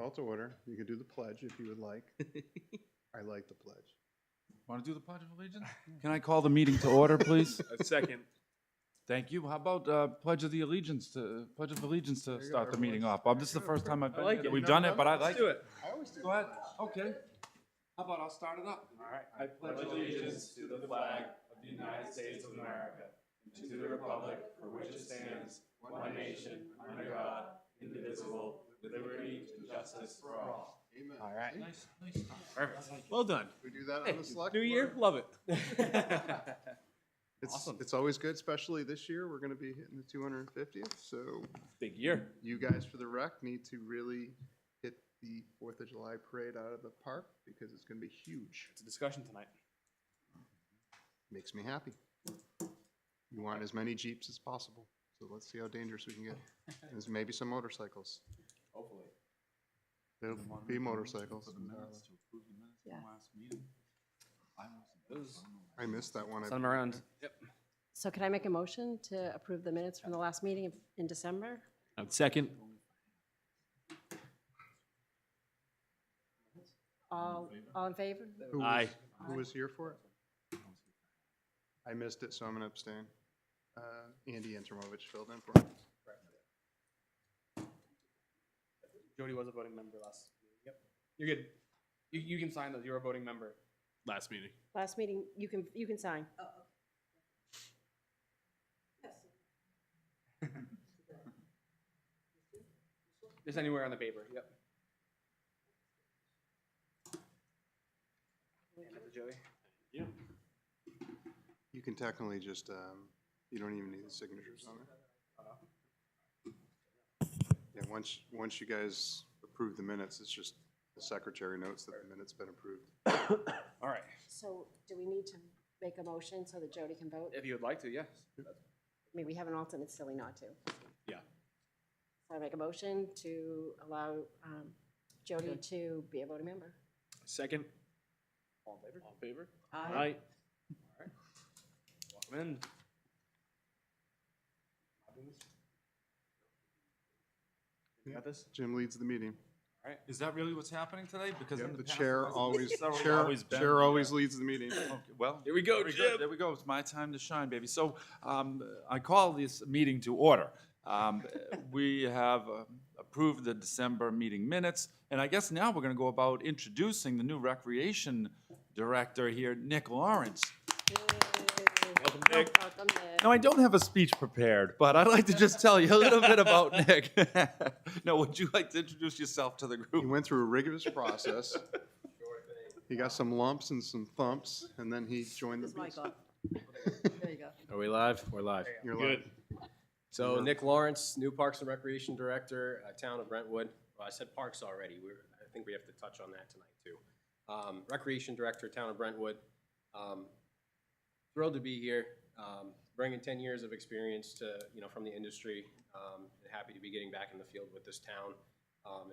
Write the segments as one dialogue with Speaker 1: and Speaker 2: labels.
Speaker 1: Call to order. You can do the pledge if you would like. I like the pledge.
Speaker 2: Want to do the Pledge of Allegiance? Can I call the meeting to order, please?
Speaker 3: A second.
Speaker 2: Thank you. How about Pledge of Allegiance to
Speaker 1: There you
Speaker 2: start
Speaker 1: go,
Speaker 2: the meeting
Speaker 1: everyone.
Speaker 2: off? This is the first time I've been
Speaker 3: like
Speaker 2: here.
Speaker 3: it.
Speaker 2: We've
Speaker 1: You've
Speaker 2: done
Speaker 1: never
Speaker 2: it, but I
Speaker 1: done
Speaker 2: like
Speaker 3: Do
Speaker 2: it.
Speaker 3: it.
Speaker 1: I always do.
Speaker 2: Go ahead. Okay. How about I'll start it up?
Speaker 3: All right.
Speaker 2: I pledge allegiance to the flag of the United States of America, and to the republic for which it stands, one nation, under God, indivisible, with liberty and justice for all.
Speaker 1: Amen.
Speaker 3: All right.
Speaker 2: Nice.
Speaker 3: Perfect. Well done.
Speaker 1: We do that on the select
Speaker 3: New year,
Speaker 1: board.
Speaker 3: love it.
Speaker 1: It's,
Speaker 3: Awesome.
Speaker 1: It's always good, especially this year. We're going to be hitting the 250th. So
Speaker 3: Big year.
Speaker 1: you guys for the rec need to really hit the 4th of July parade out of the park because it's going to be huge.
Speaker 3: It's a discussion tonight.
Speaker 1: Makes me happy. You want as many Jeeps as possible. So let's see how dangerous we can get. There's maybe some motorcycles.
Speaker 3: Hopefully.
Speaker 1: There'll be motorcycles.
Speaker 4: Yeah.
Speaker 1: I missed that one.
Speaker 3: Send them around. Yep.
Speaker 4: So can I make a motion to approve the minutes from the last meeting in December?
Speaker 3: I would second.
Speaker 4: All in favor?
Speaker 1: Who was-
Speaker 3: Aye.
Speaker 1: Who was here for it? I missed it, so I'm going to abstain. Andy Intermovich filled in for me.
Speaker 5: Jody was a voting member last meeting. Yep. You're good. You can sign those. You're a voting member.
Speaker 3: Last meeting.
Speaker 4: Last meeting, you can sign.
Speaker 5: Just anywhere on the paper. Yep. Hand it to Joey.
Speaker 3: Yeah.
Speaker 1: You can technically just, you don't even need the signatures on it. Yeah, once you guys approve the minutes, it's just the secretary notes that the minutes been approved.
Speaker 3: All right.
Speaker 4: So do we need to make a motion so that Jody can vote?
Speaker 5: If you would like to, yes.
Speaker 4: I mean, we have an alternate, it's silly not to.
Speaker 3: Yeah.
Speaker 4: So I make a motion to allow Jody to be a voting member.
Speaker 3: Second.
Speaker 5: All in favor?
Speaker 3: All in favor?
Speaker 4: Aye.
Speaker 3: All right.
Speaker 5: Welcome in. You got this?
Speaker 1: Jim leads the meeting.
Speaker 2: Is that really what's happening today? Because in
Speaker 1: The
Speaker 2: past,
Speaker 1: chair
Speaker 2: it wasn't.
Speaker 1: always,
Speaker 2: It's always
Speaker 1: chair
Speaker 2: been-
Speaker 1: always leads the meeting.
Speaker 2: Okay, well,
Speaker 3: Here we go,
Speaker 2: very good.
Speaker 3: Jim.
Speaker 2: There we go. It's my time to shine, baby. So I call this meeting to order. We have approved the December meeting minutes, and I guess now we're going to go about introducing the new recreation director here, Nick Lawrence.
Speaker 3: Welcome, Nick.
Speaker 4: Welcome, Nick.
Speaker 2: Now, I don't have a speech prepared, but I'd like to just tell you a little bit about Nick. No, would you like to introduce yourself to the
Speaker 1: He
Speaker 2: group?
Speaker 1: went through a rigorous process. He got some lumps and some thumps, and then he joined the
Speaker 4: This mic
Speaker 1: beast.
Speaker 4: on. There you go.
Speaker 6: Are we live? We're live.
Speaker 1: You're
Speaker 3: Good.
Speaker 1: like,
Speaker 6: So Nick Lawrence, new Parks and Recreation Director, Town of Brentwood. Well, I said parks already. I think we have to touch on that tonight too. Recreation Director, Town of Brentwood. Thrilled to be here. Bringing 10 years of experience to, from the industry. And happy to be getting back in the field with this town.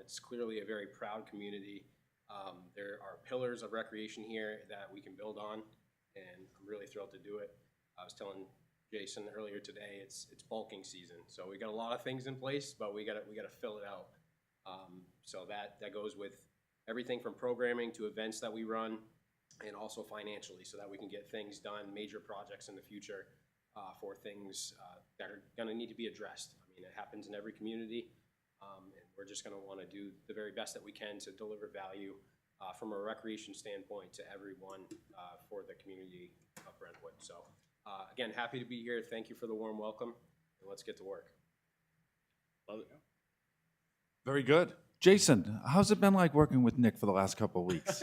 Speaker 6: It's clearly a very proud community. There are pillars of recreation here that we can build on, and I'm really thrilled to do it. I was telling Jason earlier today, it's bulking season, so we got a lot of things in place, but we gotta fill it out. So that goes with everything from programming to events that we run, and also financially, so that we can get things done, major projects in the future for things that are gonna need to be addressed. I mean, it happens in every community, and we're just gonna wanna do the very best that we can to deliver value from a recreation standpoint to everyone for the community of Brentwood. So again, happy to be here. Thank you for the warm welcome, and let's get to work.
Speaker 3: Love it.
Speaker 2: Very good. Jason, how's it been like working with Nick for the last couple of weeks?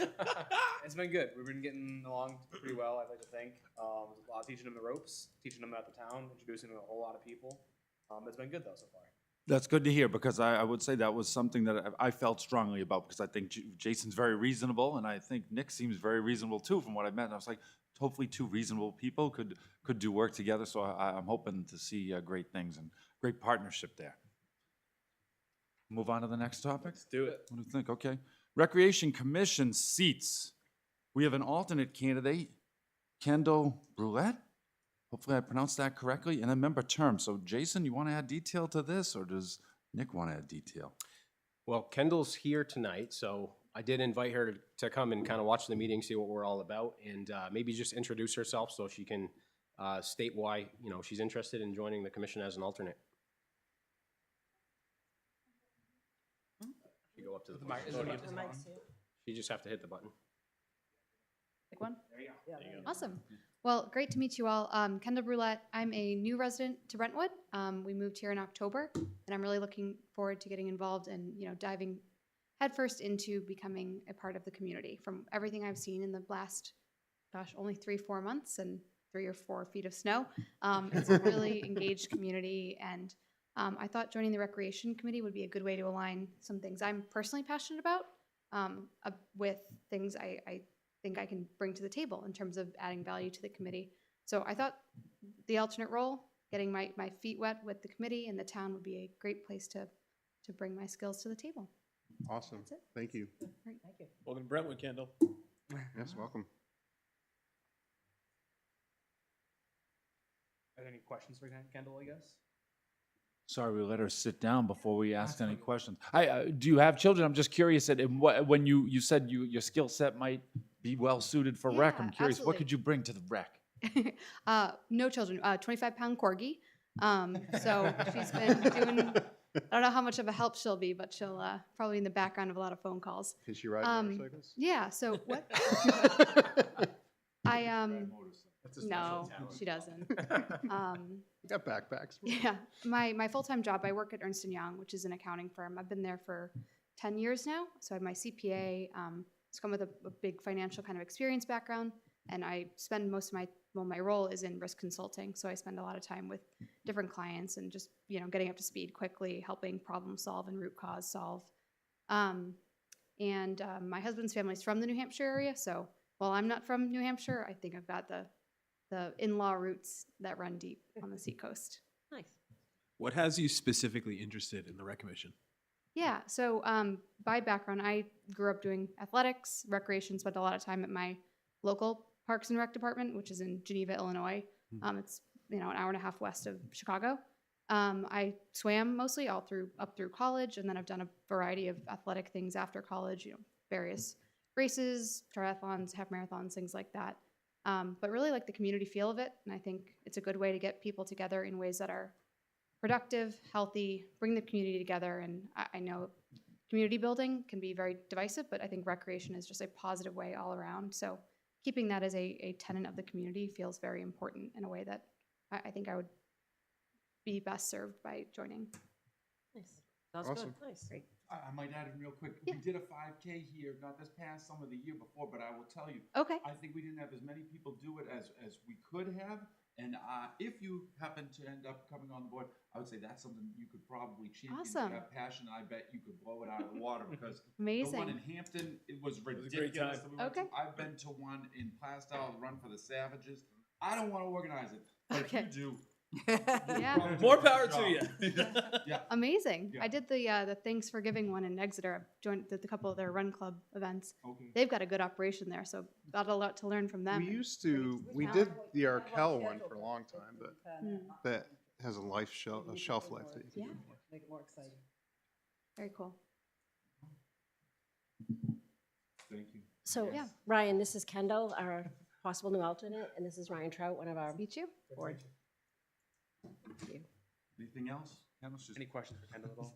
Speaker 5: It's been good. We've been getting along pretty well, I'd like to think. A lot teaching him the ropes, teaching him about the town, introducing him to a whole lot of people. It's been good though so far.
Speaker 2: That's good to hear, because I would say that was something that I felt strongly about, because I think Jason's very reasonable, and I think Nick seems very reasonable too, from what I met. And I was like, hopefully two reasonable people could do work together, so I'm hoping to see great things and great partnership there. Move on to the next topic?
Speaker 3: Let's do it.
Speaker 2: What do you think? Okay. Recreation Commission seats. We have an alternate candidate, Kendall Brulette. Hopefully I pronounced that correctly. And a member term. So Jason, you want to add detail to this, or does Nick want to add detail?
Speaker 6: Well, Kendall's here tonight, so I did invite her to come and kind of watch the meeting, see what we're all about, and maybe just introduce herself so she can state why, you know, she's interested in joining the commission as an alternate. You go up to the podium. You just have to hit the button.
Speaker 7: Pick one? Awesome. Well, great to meet you all. Kendall Brulette. I'm a new resident to Brentwood. We moved here in October, and I'm really looking forward to getting involved and, you know, diving headfirst into becoming a part of the community. From everything I've seen in the last, gosh, only 3-4 months and 3 or 4 feet of snow, it's a really engaged community, and I thought joining the Recreation Committee would be a good way to align some things I'm personally passionate about with things I think I can bring to the table in terms of adding value to the committee. So I thought the alternate role, getting my feet wet with the committee and the town would be a great place to bring my skills to the table.
Speaker 1: Awesome.
Speaker 7: That's it.
Speaker 1: Thank you.
Speaker 7: Great.
Speaker 4: Thank you.
Speaker 3: Welcome to Brentwood, Kendall.
Speaker 1: Yes, welcome.
Speaker 5: Are there any questions for Kendall, I guess?
Speaker 2: Sorry, we let her sit down before we asked any questions. Do you have children? I'm just curious, when you said your skill set might be well suited for rec, I'm
Speaker 7: Yeah,
Speaker 2: curious, what
Speaker 7: absolutely.
Speaker 2: could you bring to the rec?
Speaker 7: No children, 25-pound corgi. So she's been doing, I don't know how much of a help she'll be, but she'll probably in the background of a lot of phone calls.
Speaker 1: Can she ride motorcycles?
Speaker 7: Yeah, so what? I,
Speaker 6: That's a
Speaker 7: no,
Speaker 6: special talent.
Speaker 7: she doesn't.
Speaker 1: We got backpacks.
Speaker 7: Yeah, my full-time job, I work at Ernst & Young, which is an accounting firm. I've been there for 10 years now. So I have my CPA. It's come with a big financial kind of experience background. And I spend most of my role is in risk consulting. So I spend a lot of time with different clients and just, you know, getting up to speed quickly, helping problem solve and root cause solve. My husband's family's from the New Hampshire area. So while I'm not from New Hampshire, I think I've got the in-law roots that run deep on the seacoast.
Speaker 4: Nice.
Speaker 8: What has you specifically interested in the rec commission?
Speaker 7: Yeah, so by background, I grew up doing athletics, recreation, spent a lot of time at my local Parks and Rec department, which is in Geneva, Illinois. It's, you know, an hour and a half west of Chicago. I swam mostly up through college, and then I've done a variety of athletic things after college, you know, various races, triathlons, half marathons, things like that. But really like the community feel of it, and I think it's a good way to get people together in ways that are productive, healthy, bring the community together. And I know community building can be very divisive, but I think recreation is just a positive way all around. So keeping that as a tenet of the community feels very important in a way that I think I would be best served by joining.
Speaker 4: Nice. Sounds
Speaker 1: Awesome.
Speaker 4: good. Nice. Great.
Speaker 2: I might add in real quick.
Speaker 7: Yeah.
Speaker 2: We did a 5K here, not this past summer, the year before, but I will tell you,
Speaker 7: Okay.
Speaker 2: I think we didn't have as many people do it as we could have. And if you happen to end up coming on board, I would say that's something you could probably champion.
Speaker 7: Awesome.
Speaker 2: If you have passion, I bet you could blow it out of the water because the
Speaker 7: Amazing.
Speaker 2: one in Hampton, it was
Speaker 3: a great
Speaker 2: ridiculous.
Speaker 3: time.
Speaker 2: that we went to.
Speaker 7: Okay.
Speaker 2: I've been to one in Plastow, the Run for the Savages. I don't want to organize it, but
Speaker 7: Okay.
Speaker 2: if you do,
Speaker 7: Yeah.
Speaker 2: probably do
Speaker 3: More
Speaker 2: a good
Speaker 3: power to
Speaker 2: job.
Speaker 3: you.
Speaker 2: Yeah.
Speaker 7: Amazing.
Speaker 2: Yeah.
Speaker 7: I did the Thanks for Giving one in Exeter. I joined a couple of their run club events.
Speaker 2: Okay.
Speaker 7: They've got a good operation there, so got a lot to learn from them.
Speaker 1: We used to, we did the Arkell one for a long time, but that has a shelf life that you can
Speaker 7: Yeah.
Speaker 1: do more.
Speaker 4: Make it more exciting.
Speaker 7: Very cool.
Speaker 2: Thank you.
Speaker 4: So,
Speaker 7: Yeah.
Speaker 4: Ryan, this is Kendall, our possible new alternate, and this is Ryan Trout, one of our
Speaker 7: Meet you.
Speaker 4: board.
Speaker 2: Anything else? Kendall's just-
Speaker 5: Any questions for Kendall at all?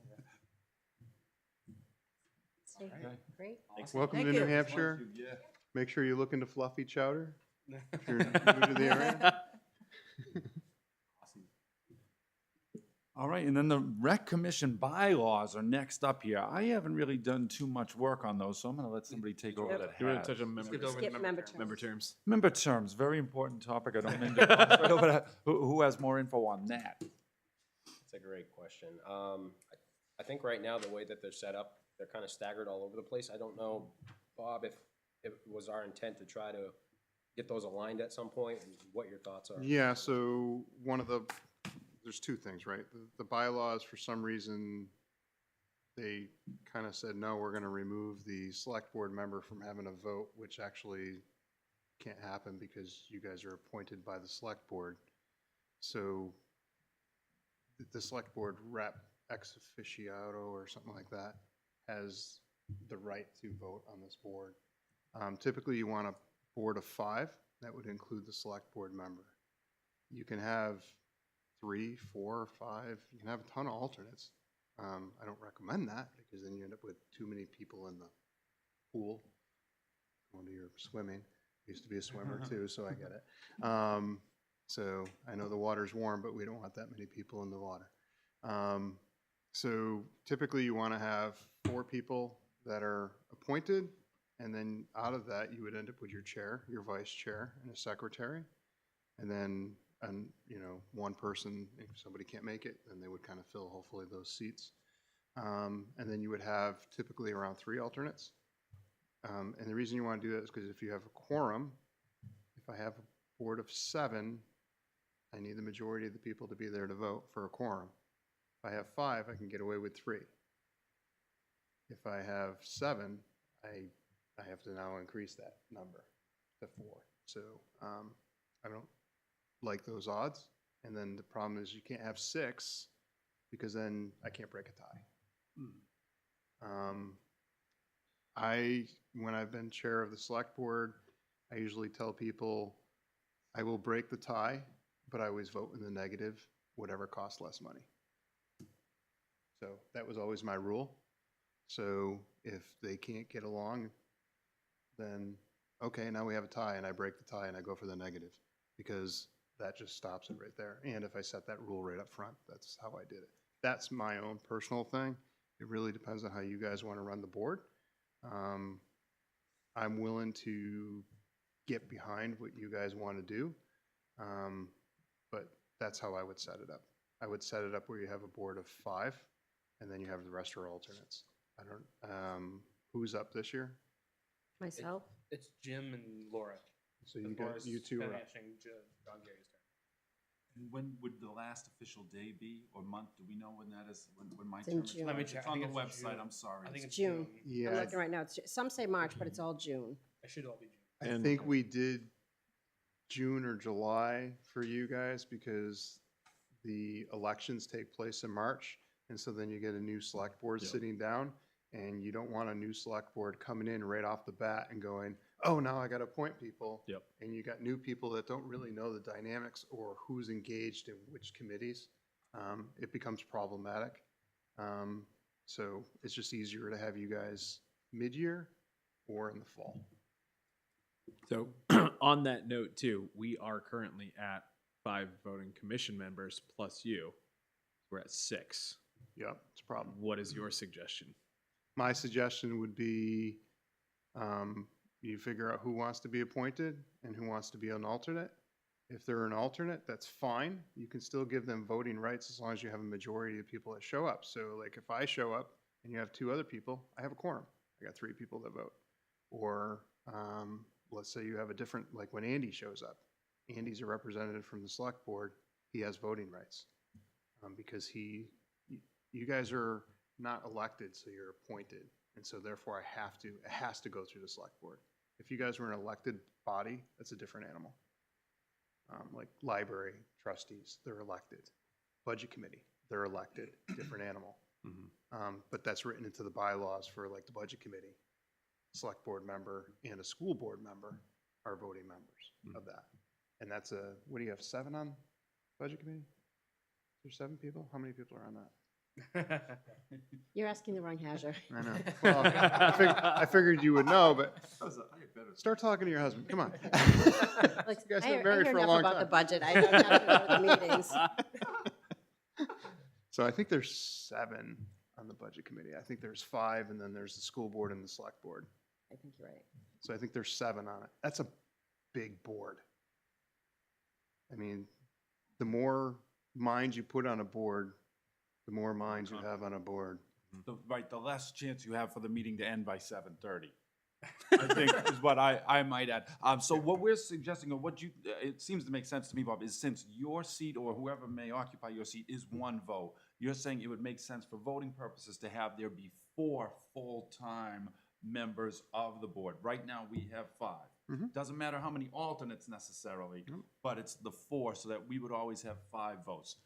Speaker 4: Okay, Great.
Speaker 1: Welcome
Speaker 4: Thank
Speaker 1: to New
Speaker 4: you.
Speaker 1: Hampshire.
Speaker 2: Yeah.
Speaker 1: Make sure you look into fluffy chowder if you're new to the area.
Speaker 2: All right, and then the rec commission bylaws are next up here. I haven't really done too much work on those, so I'm gonna let somebody take over that
Speaker 8: You want
Speaker 2: hat.
Speaker 8: to touch on member,
Speaker 4: Skip member
Speaker 8: member
Speaker 4: terms.
Speaker 8: terms?
Speaker 2: Member terms, very important topic. I don't mean to gloss right over that. Who has more info on that?
Speaker 6: That's a great question. I think right now, the way that they're set up, they're kind of staggered all over the place. I don't know, Bob, if it was our intent to try to get those aligned at some point, and what your thoughts are.
Speaker 1: Yeah, so there's two things, right? The bylaws, for some reason, they kind of said, no, we're going to remove the select board member from having a vote, which actually can't happen because you guys are appointed by the select board. So the select board rep ex officiato or something like that has the right to vote on this board. Typically, you want a board of 5. That would include the select board member. You can have 3, 4, 5. You can have a ton of alternates. I don't recommend that because then you end up with too many people in the pool. Going to your swimming. I used to be a swimmer too, so I get it. So I know the water's warm, but we don't want that many people in the water. So typically you want to have 4 people that are appointed, and then out of that you would end up with your chair, your vice chair, and a secretary, and then one person. If somebody can't make it, then they would kind of fill hopefully those seats, and then you would have typically around 3 alternates. And the reason you want to do that is because if you have a quorum, if I have a board of 7, I need the majority of the people to be there to vote for a quorum. If I have 5, I can get away with 3. If I have 7, I have to now increase that number to 4. So I don't like those odds. And then the problem is you can't have 6 because then I can't break a tie. When I've been chair of the select board, I usually tell people I will break the tie, but I always vote in the negative, whatever costs less money. So that was always my rule. So if they can't get along, then okay, now we have a tie and I break the tie and I go for the negative because that just stops it right there. And if I set that rule right up front, that's how I did it. That's my own personal thing. It really depends on how you guys want to run the board. I'm willing to get behind what you guys want to do, but that's how I would set it up. I would set it up where you have a board of 5, and then you have the rest are alternates. I don't. Who's up this year?
Speaker 4: Myself?
Speaker 5: It's Jim and Laura.
Speaker 1: So you two are up.
Speaker 5: finishing John Gary's term.
Speaker 2: And when would the last official day be, or month? Do we know when that is, when my
Speaker 4: It's in
Speaker 2: term is?
Speaker 4: June.
Speaker 5: Let me
Speaker 2: It's
Speaker 5: check.
Speaker 2: on
Speaker 5: I
Speaker 2: the
Speaker 5: think it's in
Speaker 2: website,
Speaker 5: June.
Speaker 2: I'm sorry.
Speaker 5: I think it's
Speaker 4: June. I'm
Speaker 1: Yeah,
Speaker 4: looking right now. Some say March, but it's all June.
Speaker 5: It should all be June.
Speaker 1: I think we did June or July for you guys because the elections take place in March. And so then you get a new select board sitting down, and you don't want a new select board coming in right off the bat and going, oh, now I got to appoint people.
Speaker 8: Yep.
Speaker 1: And you got new people that don't really know the dynamics or who's engaged in which committees. It becomes problematic. So it's just easier to have you guys mid-year or in the fall.
Speaker 8: So on that note too, we are currently at 5 voting commission members plus you. We're at 6.
Speaker 1: Yep, it's a problem.
Speaker 8: What is your suggestion?
Speaker 1: My suggestion would be you figure out who wants to be appointed and who wants to be an alternate. If they're an alternate, that's fine. You can still give them voting rights as long as you have a majority of people that show up. So like if I show up and you have 2 other people, I have a quorum. I got 3 people that vote. Or let's say you have a different, like when Andy shows up. Andy's a representative from the select board. He has voting rights because you guys are not elected, so you're appointed. And so therefore it has to go through the select board. If you guys were an elected body, that's a different animal. Like library trustees, they're elected. Budget committee, they're elected, different animal. But that's written into the bylaws for like the budget committee. Select board member and a school board member are voting members of that. And that's what do you have, 7 on budget committee? Is there 7 people? How many people are on that?
Speaker 4: You're asking the wrong Hazard.
Speaker 1: I know. Well, I figured you would know, but start talking to your husband. Come on.
Speaker 4: Like,
Speaker 1: You guys
Speaker 4: I
Speaker 1: been
Speaker 4: I
Speaker 1: married
Speaker 4: hear
Speaker 1: for a
Speaker 4: enough
Speaker 1: long
Speaker 4: about the
Speaker 1: time.
Speaker 4: budget. I don't have to go to the meetings.
Speaker 1: So I think there's 7 on the budget committee. I think there's 5, and then there's the school board and the select board.
Speaker 4: I think you're right.
Speaker 1: So I think there's 7 on it. That's a big board. I mean, the more minds you put on a board, the more minds you have on a board.
Speaker 2: The less chance you have for the meeting to end by 7:30. I think is what I might add. So what we're suggesting, or what it seems to make sense to me, Bob, is since your seat or whoever may occupy your seat is 1 vote, you're saying it would make sense for voting purposes to have there be 4 full-time members of the board. Right now, we have 5. Doesn't matter how many alternates necessarily, but it's the 4, so that we would always have 5 votes.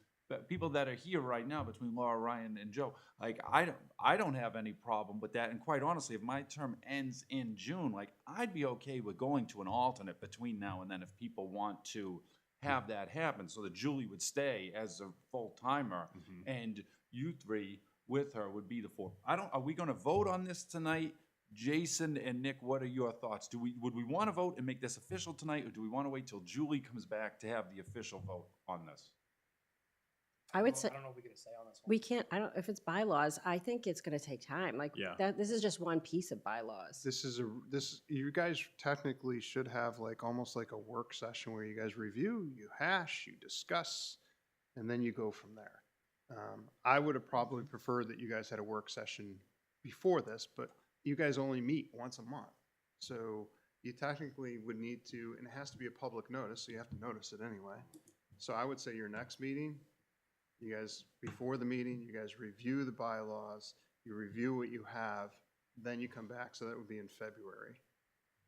Speaker 2: people that are here right now between Laura, Ryan, and Joe, like, I don't have any problem with that. And quite honestly, if my term ends in June, like, I'd be okay with going to an alternate between now and then if people want to have that happen, so that Julie would stay as a full-timer, and you three with her would be the four. Are we gonna vote on this tonight? Jason and Nick, what are your thoughts? Would we wanna vote and make this official tonight, or do we wanna wait till Julie comes back to have the official vote on this?
Speaker 4: I would say,
Speaker 5: I don't know if we get a say on this one.
Speaker 4: we can't, I don't, if it's bylaws, I think it's gonna take time, like,
Speaker 8: Yeah.
Speaker 4: this is just one piece of bylaws.
Speaker 1: You guys technically should have like, almost like a work session where you guys review, you hash, you discuss, and then you go from there. I would have probably preferred that you guys had a work session before this, but you guys only meet once a month. So you technically would need to, and it has to be a public notice, so you have to notice it anyway. So I would say your next meeting, you guys, before the meeting, you guys review the bylaws, you review what you have, then you come back, so that would be in February.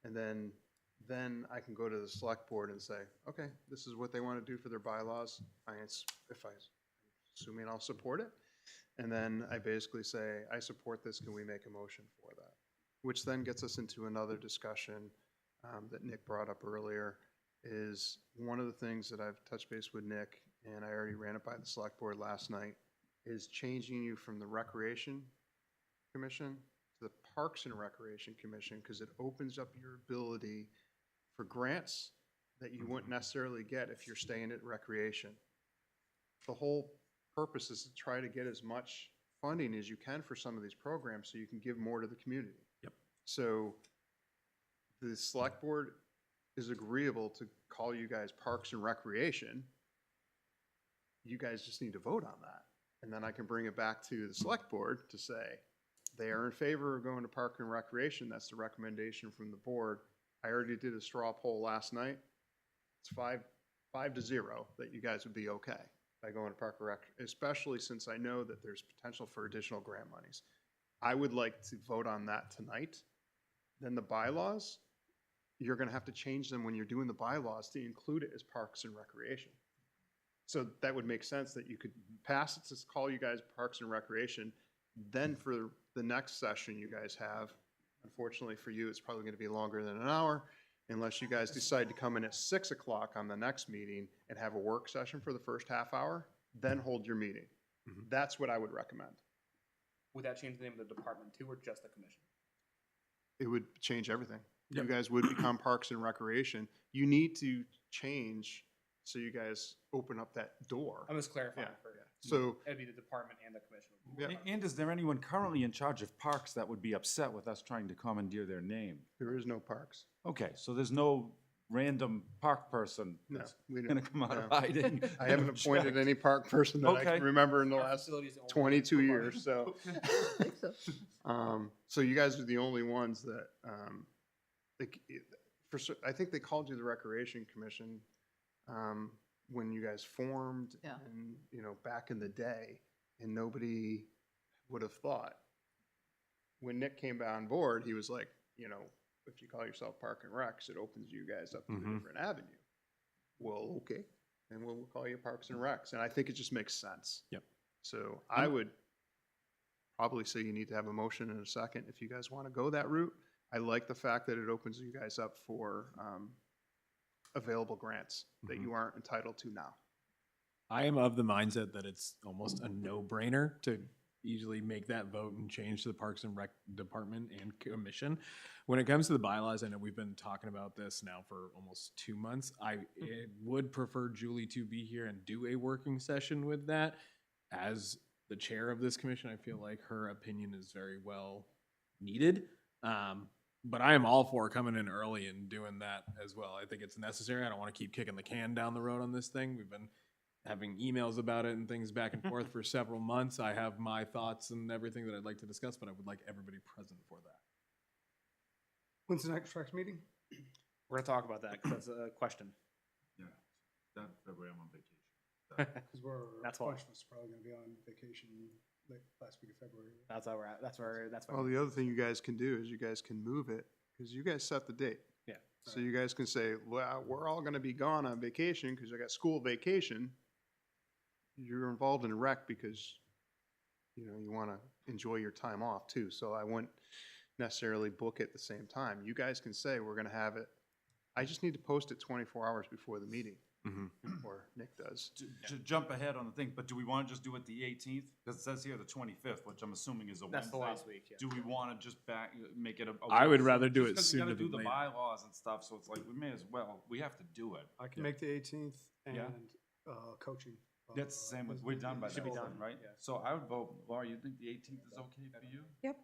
Speaker 1: And then I can go to the select board and say, okay, this is what they want to do for their bylaws. Assuming I'll support it. And then I basically say, I support this, can we make a motion for that? Which then gets us into another discussion that Nick brought up earlier, is one of the things that I've touched base with Nick, and I already ran it by the select board last night, is changing you from the Recreation Commission to the Parks and Recreation Commission, because it opens up your ability for grants that you wouldn't necessarily get if you're staying at Recreation. The whole purpose is to try to get as much funding as you can for some of these programs so you can give more to the community.
Speaker 8: Yep.
Speaker 1: So the select board is agreeable to call you guys Parks and Recreation. You guys just need to vote on that. And then I can bring it back to the select board to say, they are in favor of going to Park and Recreation. That's the recommendation from the board. I already did a straw poll last night. It's 5-0 that you guys would be okay by going to Park and Rec, especially since I know that there's potential for additional grant monies. I would like to vote on that tonight. Then the bylaws, you're gonna have to change them when you're doing the bylaws to include it as Parks and Recreation. So that would make sense that you could pass it to call you guys Parks and Recreation. Then for the next session you guys have, unfortunately for you, it's probably gonna be longer than an hour, unless you guys decide to come in at 6 o'clock on the next meeting and have a work session for the first half hour, then hold your meeting. That's what I would recommend.
Speaker 5: Would that change the name of the department too, or just the commission?
Speaker 1: It would change everything. You guys would become Parks and Recreation. You need to change so you guys open up that door.
Speaker 5: I'm just clarifying
Speaker 1: Yeah,
Speaker 5: for,
Speaker 1: So,
Speaker 5: it'd be the department and the commission.
Speaker 1: yeah,
Speaker 2: And is there anyone currently in charge of parks that would be upset with us trying to commandeer their name?
Speaker 1: there is no parks.
Speaker 2: Okay, so there's no random park person
Speaker 1: No,
Speaker 2: that's
Speaker 1: we don't.
Speaker 2: gonna come out of
Speaker 1: no.
Speaker 2: hiding.
Speaker 1: I haven't appointed any park person that I
Speaker 2: Okay.
Speaker 1: can remember in the
Speaker 5: Our
Speaker 1: last
Speaker 5: facility's the only
Speaker 1: 22
Speaker 5: one.
Speaker 1: years, so. So you guys are the only ones that, I think they called you the Recreation Commission when you guys formed and, back in the day, and nobody would have thought. When Nick came on board, he was like, if you call yourself Park and Recs, it opens you guys up to a different avenue. Well, okay, and we'll call you Parks and Recs, and I think it just makes sense.
Speaker 8: Yep.
Speaker 1: So I would probably say you need to have a motion in a second if you guys want to go that route. I like the fact that it opens you guys up for available grants that you aren't entitled to now.
Speaker 8: I am of the mindset that it's almost a no-brainer to easily make that vote and change to the Parks and Rec Department and Commission. When it comes to the bylaws, I know we've been talking about this now for almost 2 months. I would prefer Julie to be here and do a working session with that. As the chair of this commission, I feel like her opinion is very well needed. But I am all for coming in early and doing that as well. I think it's necessary. I don't want to keep kicking the can down the road on this thing. We've been having emails about it and things back and forth for several months. I have my thoughts and everything that I'd like to discuss, but I would like everybody present for that.
Speaker 1: When's the next meeting?
Speaker 5: We're gonna talk about that, because that's a question.
Speaker 2: Yeah, that February I'm on vacation.
Speaker 9: Because
Speaker 5: That's why.
Speaker 9: Question's probably gonna be on vacation like last week of February.
Speaker 5: That's how we're at, that's where.
Speaker 1: Well, the other thing you guys can do is you guys can move it, because you guys set the date.
Speaker 5: Yeah.
Speaker 1: So you guys can say, well, we're all gonna be gone on vacation, because I got school vacation. you're involved in rec because, you know, you want to enjoy your time off too. So I wouldn't necessarily book it at the same time. You guys can say, we're going to have it. I just need to post it 24 hours before the meeting, or Nick does.
Speaker 2: To jump ahead on the thing, but do we want to just do it the 18th? Because it says here the 25th, which I'm assuming is a
Speaker 5: That's the
Speaker 2: Wednesday.
Speaker 5: last week, yeah.
Speaker 2: Do we want to just make it a?
Speaker 8: I would rather do
Speaker 2: just
Speaker 8: it
Speaker 2: 'cause you
Speaker 8: sooner
Speaker 2: gotta do
Speaker 8: than
Speaker 2: the
Speaker 8: later.
Speaker 2: bylaws and stuff, so it's like, we may as well, we have to do it.
Speaker 9: I can make the 18th and,
Speaker 2: Yeah.
Speaker 9: coaching.
Speaker 2: That's the same, we're done by
Speaker 5: Should
Speaker 2: that
Speaker 5: be
Speaker 2: time,
Speaker 5: done,
Speaker 2: right?
Speaker 5: yeah.
Speaker 2: So I would vote, Laura, you think the 18th is okay for you?
Speaker 4: Yep.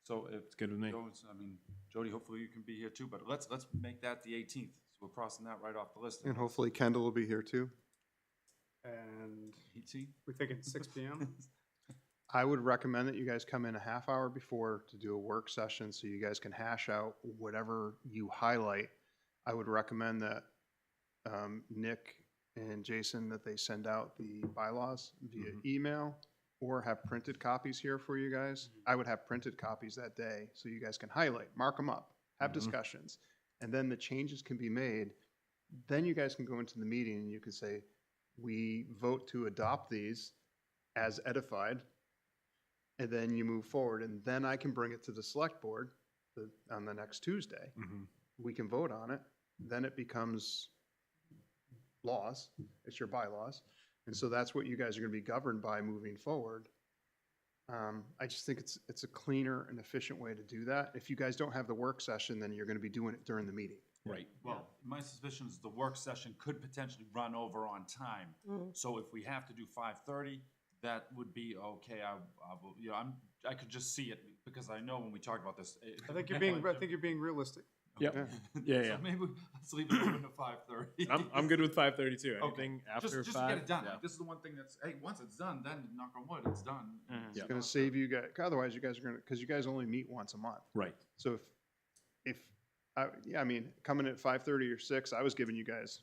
Speaker 2: So if.
Speaker 8: It's good with me.
Speaker 2: I mean, Jody, hopefully you can be here too, but let's make that the 18th. So we're crossing that right off the list.
Speaker 1: And hopefully Kendall will be here too.
Speaker 9: And
Speaker 2: ET?
Speaker 9: we're thinking 6 PM.
Speaker 1: I would recommend that you guys come in a half hour before to do a work session so you guys can hash out whatever you highlight. I would recommend that Nick and Jason, that they send out the bylaws via email or have printed copies here for you guys. I would have printed copies that day so you guys can highlight, mark them up, have discussions, and then the changes can be made. Then you guys can go into the meeting and you can say, we vote to adopt these as edified, and then you move forward, and then I can bring it to the select board on the next Tuesday. We can vote on it, then it becomes laws, it's your bylaws, and so that's what you guys are gonna be governed by moving forward. I just think it's a cleaner and efficient way to do that. If you guys don't have the work session, then you're gonna be doing it during the meeting.
Speaker 8: Right.
Speaker 2: Well, my suspicion is the work session could potentially run over on time. So if we have to do 5:30, that would be okay. I will, you know, I could just see it because I know when we talked about this.
Speaker 9: I think you're being realistic.
Speaker 8: Yep. Yeah,
Speaker 2: So maybe let's leave it open to 5:30.
Speaker 8: I'm good with 5:30 too.
Speaker 2: Okay.
Speaker 8: Anything after
Speaker 2: Just
Speaker 8: 5.
Speaker 2: to get it done.
Speaker 8: yeah.
Speaker 2: Like, this is the one thing that's, hey, once it's done, then knock on wood, it's done.
Speaker 1: It's gonna save you guys, otherwise you guys are gonna, because you guys only meet once a month.
Speaker 8: Right.
Speaker 1: So I mean, coming at 5:30 or 6, I was giving you guys,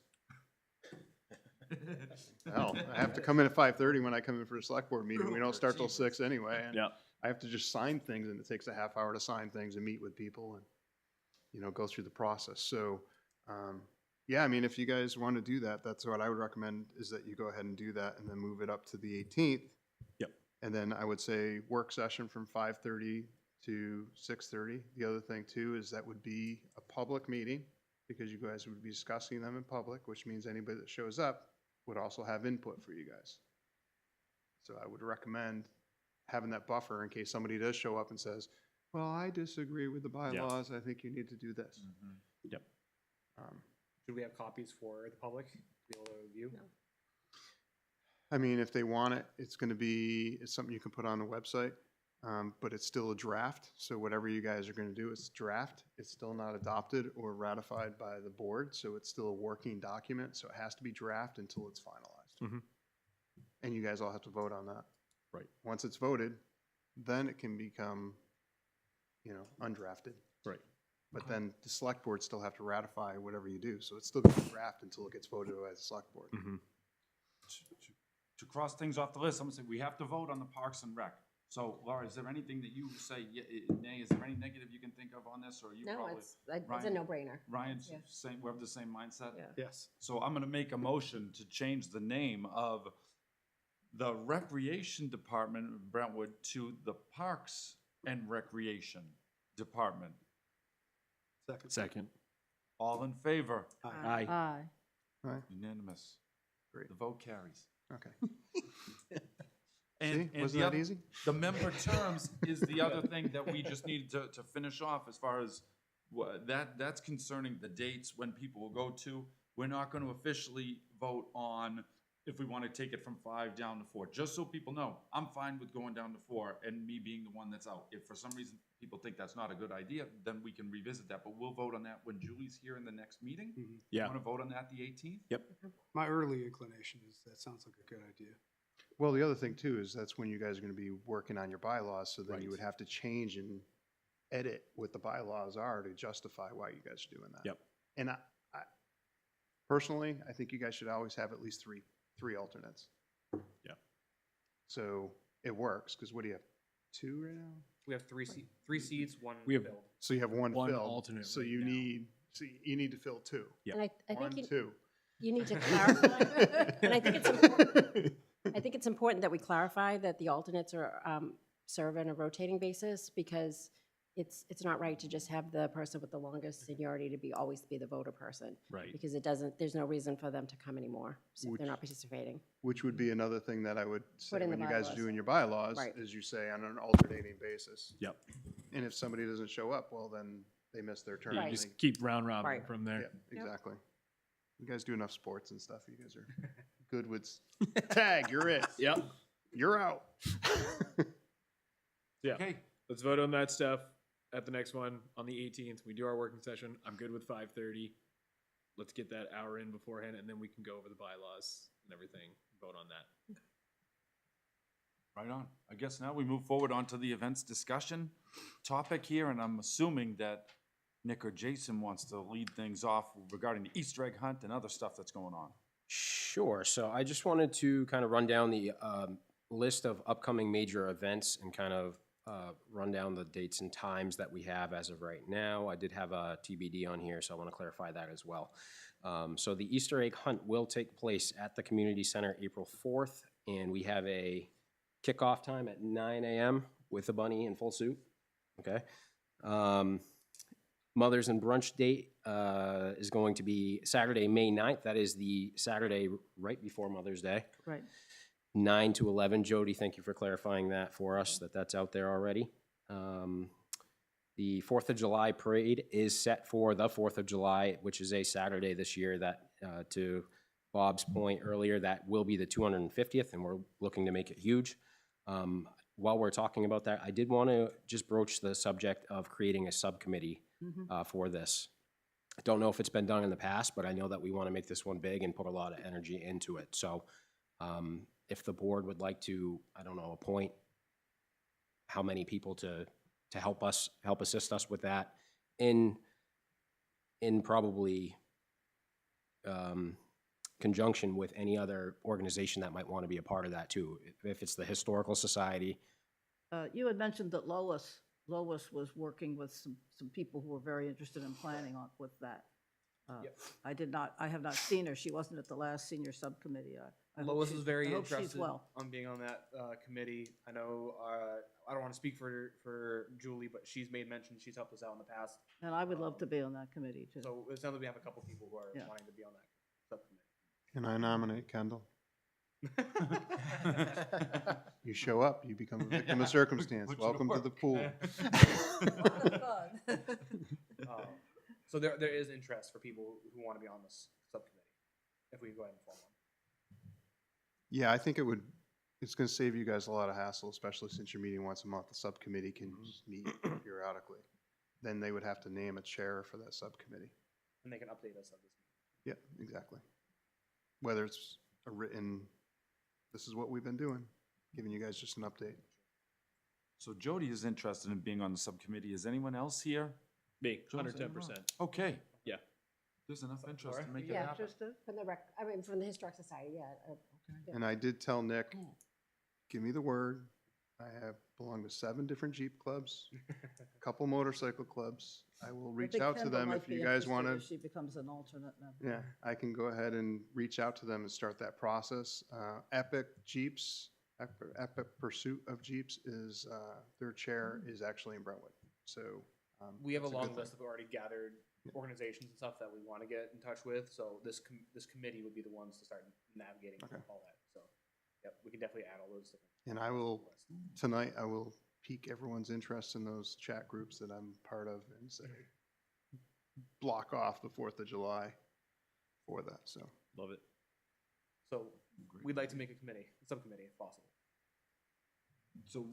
Speaker 1: hell, I have to come in at 5:30 when I come in for a select board meeting. We don't start till 6 anyway. And
Speaker 8: Yeah.
Speaker 1: I have to just sign things, and it takes a half hour to sign things and meet with people and, you know, go through the process. So, yeah, I mean, if you guys want to do that, that's what I would recommend, is that you go ahead and do that and then move it up to the 18th.
Speaker 8: Yep.
Speaker 1: And then I would say work session from 5:30 to 6:30. The other thing too is that would be a public meeting, because you guys would be discussing them in public, which means anybody that shows up would also have input for you guys. So I would recommend having that buffer in case somebody does show up and says, well, I disagree with the bylaws, I think you need to do this.
Speaker 8: Yep.
Speaker 5: Should we have copies for the public to be able to review?
Speaker 4: No.
Speaker 1: I mean, if they want it, it's something you can put on the website, but it's still a draft. So whatever you guys are going to do, it's draft. It's still not adopted or ratified by the board, so it's still a working document. So it has to be draft until it's finalized. And you guys all have to vote on that.
Speaker 8: Right.
Speaker 1: Once it's voted, then it can become, you know, undrafted.
Speaker 8: Right.
Speaker 1: But then the select board still have to ratify whatever you do. So it's still going to be draft until it gets voted by the select board.
Speaker 2: To cross things off the list, I'm gonna say we have to vote on the Parks and Rec. So Laura, is there anything that you say, nay, is there any negative you can think of on this, or are you
Speaker 4: No,
Speaker 2: probably?
Speaker 4: it's a
Speaker 2: Ryan?
Speaker 4: no-brainer.
Speaker 2: Ryan's
Speaker 4: Yeah.
Speaker 2: same, we have the same mindset?
Speaker 4: Yeah.
Speaker 9: Yes.
Speaker 2: So I'm gonna make a motion to change the name of the Recreation Department of Brentwood to the Parks and Recreation Department.
Speaker 8: Second.
Speaker 2: All in favor?
Speaker 8: Aye.
Speaker 4: Aye.
Speaker 2: Unanimous.
Speaker 1: Great.
Speaker 2: The vote carries.
Speaker 1: Okay.
Speaker 2: And
Speaker 1: See, wasn't
Speaker 2: the
Speaker 1: that
Speaker 2: other-
Speaker 1: easy?
Speaker 2: The member terms is the other thing that we just needed to finish off as far as that's concerning the dates when people will go to. We're not gonna officially vote on if we wanna take it from 5 down to 4, just so people know, I'm fine with going down to 4 and me being the one that's out. If for some reason people think that's not a good idea, then we can revisit that, but we'll vote on that when Julie's here in the next meeting.
Speaker 8: Yeah.
Speaker 2: Wanna vote on that the 18th?
Speaker 9: My early inclination is that sounds like a good idea.
Speaker 1: Well, the other thing too is that's when you guys are going to be working on your bylaws, so then you
Speaker 8: Right.
Speaker 1: would have to change and edit what the bylaws are to justify why you guys are doing that.
Speaker 8: Yep.
Speaker 1: And I personally, I think you guys should always have at least three alternates.
Speaker 8: Yep.
Speaker 1: So it works, because what do you have, 2 right now?
Speaker 5: We have three seats, one
Speaker 8: We have-
Speaker 5: filled.
Speaker 1: So you have one
Speaker 8: One
Speaker 1: filled.
Speaker 8: alternate
Speaker 1: So
Speaker 8: right
Speaker 1: you
Speaker 8: now.
Speaker 1: need to fill 2.
Speaker 8: Yep.
Speaker 4: And I
Speaker 1: One,
Speaker 4: think
Speaker 1: 2.
Speaker 4: you need to clarify, and I think it's important, I think it's important that we clarify that the alternates are, serve on a rotating basis, because it's not right to just have the person with the longest seniority to always be the voter person.
Speaker 8: Right.
Speaker 4: Because there's no reason for them to come anymore, so if they're not participating.
Speaker 1: Which would be another thing that I would say
Speaker 4: Put in the
Speaker 1: when you guys
Speaker 4: bylaws.
Speaker 1: do in your bylaws,
Speaker 4: Right.
Speaker 1: is you say on an alternating basis.
Speaker 8: Yep.
Speaker 1: And if somebody doesn't show up, well, then they miss their turn.
Speaker 8: You
Speaker 4: Right.
Speaker 8: just keep round robin
Speaker 4: Right.
Speaker 8: from there.
Speaker 1: Yeah, exactly. You guys do enough sports and stuff. You guys are good with tag. You're it.
Speaker 5: Yep.
Speaker 1: You're out.
Speaker 8: Yeah.
Speaker 2: Okay,
Speaker 8: Let's vote on that stuff at the next one on the 18th. We do our working session. I'm good with 5:30. Let's get that hour in beforehand, and then we can go over the bylaws and everything. Vote on that.
Speaker 2: right on. I guess now we move forward onto the events discussion topic here, and I'm assuming that Nick or Jason wants to lead things off regarding the Easter egg hunt and other stuff that's going on.
Speaker 6: Sure. So I just wanted to kind of run down the list of upcoming major events and kind of run down the dates and times that we have as of right now. I did have a TBD on here, so I want to clarify that as well. So the Easter egg hunt will take place at the community center April 4th, and we have a kickoff time at 9 a.m. with a bunny in full suit. Okay. Mothers and Brunch date is going to be Saturday, May 9th. That is the Saturday right before Mother's Day.
Speaker 10: Right.
Speaker 6: 9 to 11. Jody, thank you for clarifying that for us, that's out there already. The 4th of July parade is set for the 4th of July, which is a Saturday this year. That, to Bob's point earlier, that will be the 250th, and we're looking to make it huge. While we're talking about that, I did want to just broach the subject of creating a subcommittee for this. I don't know if it's been done in the past, but I know that we want to make this one big and put a lot of energy into it. So if the board would like to, I don't know, appoint how many people to help assist us with that in probably conjunction with any other organization that might want to be a part of that too. If it's the Historical Society.
Speaker 10: You had mentioned that Lois was working with some people who were very interested in planning with that.
Speaker 5: Yep.
Speaker 10: I have not seen her. She wasn't at the last senior subcommittee. I hope
Speaker 5: Lois
Speaker 10: she's-
Speaker 5: was very
Speaker 10: I hope she's
Speaker 5: interested
Speaker 10: well.
Speaker 5: on being on that committee. I know, I don't want to speak for Julie, but she's made mention, she's helped us out in the past.
Speaker 10: And I would love to be on that committee too.
Speaker 5: So it sounds like we have a couple people who are
Speaker 10: Yeah.
Speaker 5: wanting to be on that subcommittee.
Speaker 1: Can I nominate Kendall? You show up, you become a victim of circumstance.
Speaker 2: Put you to
Speaker 1: Welcome to the
Speaker 2: work.
Speaker 1: pool.
Speaker 5: So there is interest for people who want to be on this subcommittee, if we can go ahead and form one.
Speaker 1: Yeah, I think it's gonna save you guys a lot of hassle, especially since you're meeting once a month. The subcommittee can just meet periodically. Then they would have to name a chair for that subcommittee.
Speaker 5: And they can update us on this.
Speaker 1: Yeah, exactly. Whether it's a written, this is what we've been doing, giving you guys just an update.
Speaker 2: So Jody is interested in being on the subcommittee. Is anyone else here?
Speaker 8: Me,
Speaker 2: Jody's
Speaker 8: 110%.
Speaker 2: Okay.
Speaker 8: Yeah.
Speaker 2: There's enough interest to
Speaker 5: Laura?
Speaker 2: make it
Speaker 4: Yeah,
Speaker 2: happen.
Speaker 4: From the Historic Society, yeah. Yeah.
Speaker 1: And I did tell Nick, give me the word. I have belonged to 7 different Jeep clubs, a couple motorcycle clubs. I will
Speaker 10: I
Speaker 1: reach
Speaker 10: think
Speaker 1: out to
Speaker 10: Kendall
Speaker 1: them
Speaker 10: might
Speaker 1: if
Speaker 10: be
Speaker 1: you guys
Speaker 10: interested
Speaker 1: want
Speaker 10: if
Speaker 1: to.
Speaker 10: She becomes an alternate member.
Speaker 1: Yeah, I can go ahead and reach out to them and start that process. Epic Jeeps, Epic Pursuit of Jeeps is, their chair is actually in Brentwood. So.
Speaker 5: We have a
Speaker 1: it's
Speaker 5: long
Speaker 1: good
Speaker 5: list
Speaker 1: thing.
Speaker 5: of already gathered organizations and stuff that we want to get in touch with, so this committee would be the ones to start navigating
Speaker 1: Okay.
Speaker 5: all that, so. Yep, we can definitely add all those different.
Speaker 1: And I will, tonight, I will pique everyone's interest in those chat groups that I'm part of and say, block off the 4th of July for that, so.
Speaker 8: Love it.
Speaker 5: So we'd like to make a subcommittee if possible.
Speaker 2: So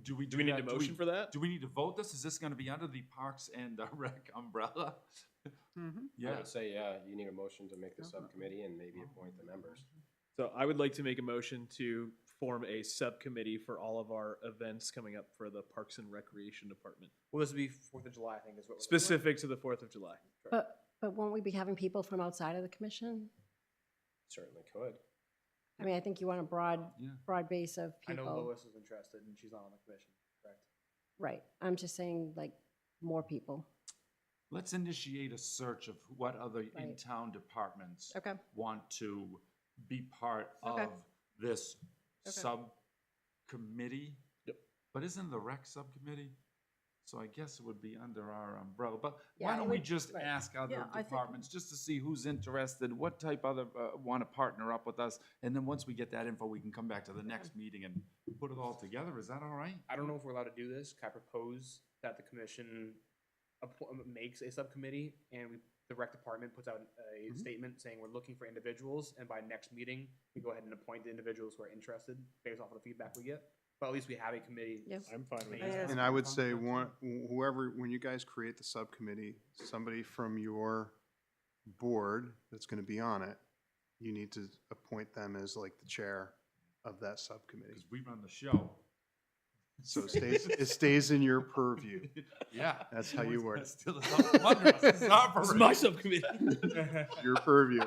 Speaker 2: do we
Speaker 8: Do we need a
Speaker 2: that?
Speaker 8: motion for that?
Speaker 2: Do we need to vote this? Is this gonna be under the Parks and Rec umbrella?
Speaker 6: I
Speaker 2: Yeah.
Speaker 6: would say, yeah, you need a motion to make the subcommittee and maybe appoint the members.
Speaker 8: So I would like to make a motion to form a subcommittee for all of our events coming up for the Parks and Recreation Department,
Speaker 5: Well, this would be 4th of July, I think is what we're.
Speaker 8: specific to the 4th of July.
Speaker 4: But won't we be having people from outside of the commission?
Speaker 6: Certainly could.
Speaker 4: I mean, I think you want a
Speaker 2: Yeah.
Speaker 4: broad base of
Speaker 5: I know
Speaker 4: people.
Speaker 5: Lois is interested and she's not on the commission, correct?
Speaker 4: Right, I'm just saying, like, more people.
Speaker 2: Let's initiate a search of what other
Speaker 4: Right.
Speaker 2: in-town departments
Speaker 4: Okay.
Speaker 2: want to be part
Speaker 4: Okay.
Speaker 2: of this subcommittee.
Speaker 3: Yep.
Speaker 2: But isn't the rec subcommittee? So I guess it would be under our umbrella. But
Speaker 4: Yeah,
Speaker 2: why
Speaker 4: it
Speaker 2: don't we
Speaker 4: would-
Speaker 2: just
Speaker 4: right.
Speaker 2: ask other
Speaker 10: Yeah, I think-
Speaker 2: departments, just to see who's interested, what type other, want to partner up with us? And then once we get that info, we can come back to the next meeting and put it all together. Is that all right?
Speaker 5: I don't know if we're allowed to do this. Can I propose that the commission makes a subcommittee and the rec department puts out a statement saying we're looking for individuals, and by next meeting, we go ahead and appoint the individuals who are interested based off of the feedback we get. But at least we have a committee.
Speaker 4: Yep.
Speaker 3: I'm fine with
Speaker 5: Yeah.
Speaker 3: that.
Speaker 1: And I would say whoever, when you guys create the subcommittee, somebody from your board that's gonna be on it, you need to appoint them as like the chair of that subcommittee.
Speaker 2: Because we run the show.
Speaker 1: So it stays in your purview.
Speaker 2: Yeah.
Speaker 1: That's how you word it.
Speaker 2: Steal it out from under us. This is our
Speaker 3: This is
Speaker 2: parade.
Speaker 3: my subcommittee.
Speaker 1: Your purview.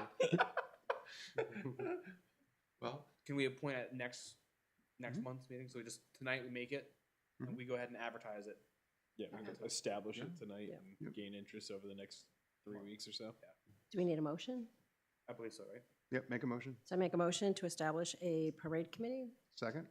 Speaker 2: Well,
Speaker 5: Can we appoint at next month's meeting? So just tonight we make it and we go ahead and advertise it.
Speaker 3: Yeah, we can establish
Speaker 2: Yeah.
Speaker 3: it tonight
Speaker 4: Yeah.
Speaker 3: and
Speaker 1: Yep.
Speaker 3: gain interest over the next 3 weeks or so.
Speaker 4: Do we need a motion?
Speaker 5: I believe so, right?
Speaker 1: Yep, make a motion.
Speaker 4: So I make a motion to establish a parade committee,
Speaker 1: Second?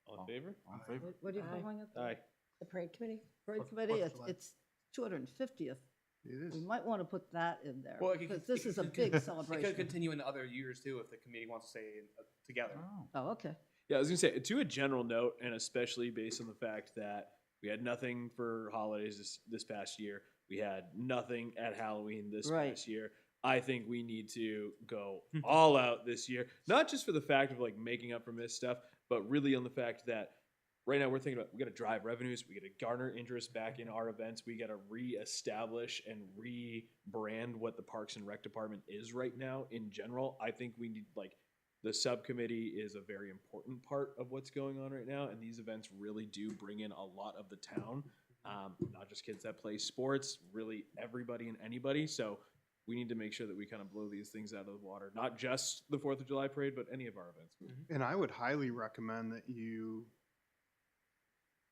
Speaker 3: All in favor?
Speaker 2: on favor?
Speaker 10: What are you
Speaker 4: Aye.
Speaker 10: calling it?
Speaker 3: Aye.
Speaker 4: the parade committee?
Speaker 10: Parade committee, it's 250th.
Speaker 1: It
Speaker 10: We
Speaker 1: is.
Speaker 10: might want to put that in there,
Speaker 5: Well, it
Speaker 10: because
Speaker 5: could-
Speaker 10: this is a
Speaker 5: it
Speaker 10: big
Speaker 5: could- It
Speaker 10: celebration.
Speaker 5: could continue into other years too if the committee wants to stay together.
Speaker 2: Oh.
Speaker 10: Oh, okay.
Speaker 3: Yeah, I was gonna say, to a general note, and especially based on the fact that we had nothing for holidays this past year, we had nothing at Halloween this
Speaker 10: Right.
Speaker 3: past year. I think we need to go all out this year, not just for the fact of like making up for missed stuff, but really on the fact that right now we're thinking about we got to drive revenues, we got to garner interest back in our events, we got to reestablish and rebrand what the Parks and Rec department is right now in general. I think we need like the subcommittee is a very important part of what's going on right now, and these events really do bring in a lot of the town, not just kids that play sports, really everybody and anybody. So we need to make sure that we kind of blow these things out of the water, not just the 4th of July parade, but any of our events.
Speaker 1: And I would highly recommend that you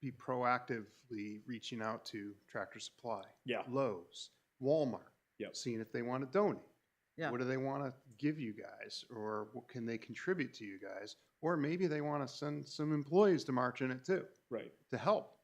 Speaker 1: be proactively reaching out to Tractor Supply.
Speaker 3: Yeah.
Speaker 1: Lowe's, Walmart.
Speaker 3: Yep.
Speaker 1: Seeing if they want to donate.
Speaker 10: Yeah.
Speaker 1: What do they want to give you guys? Or what can they contribute to you guys? Or maybe they want to send some employees to march in it too,
Speaker 3: Right.
Speaker 1: to help.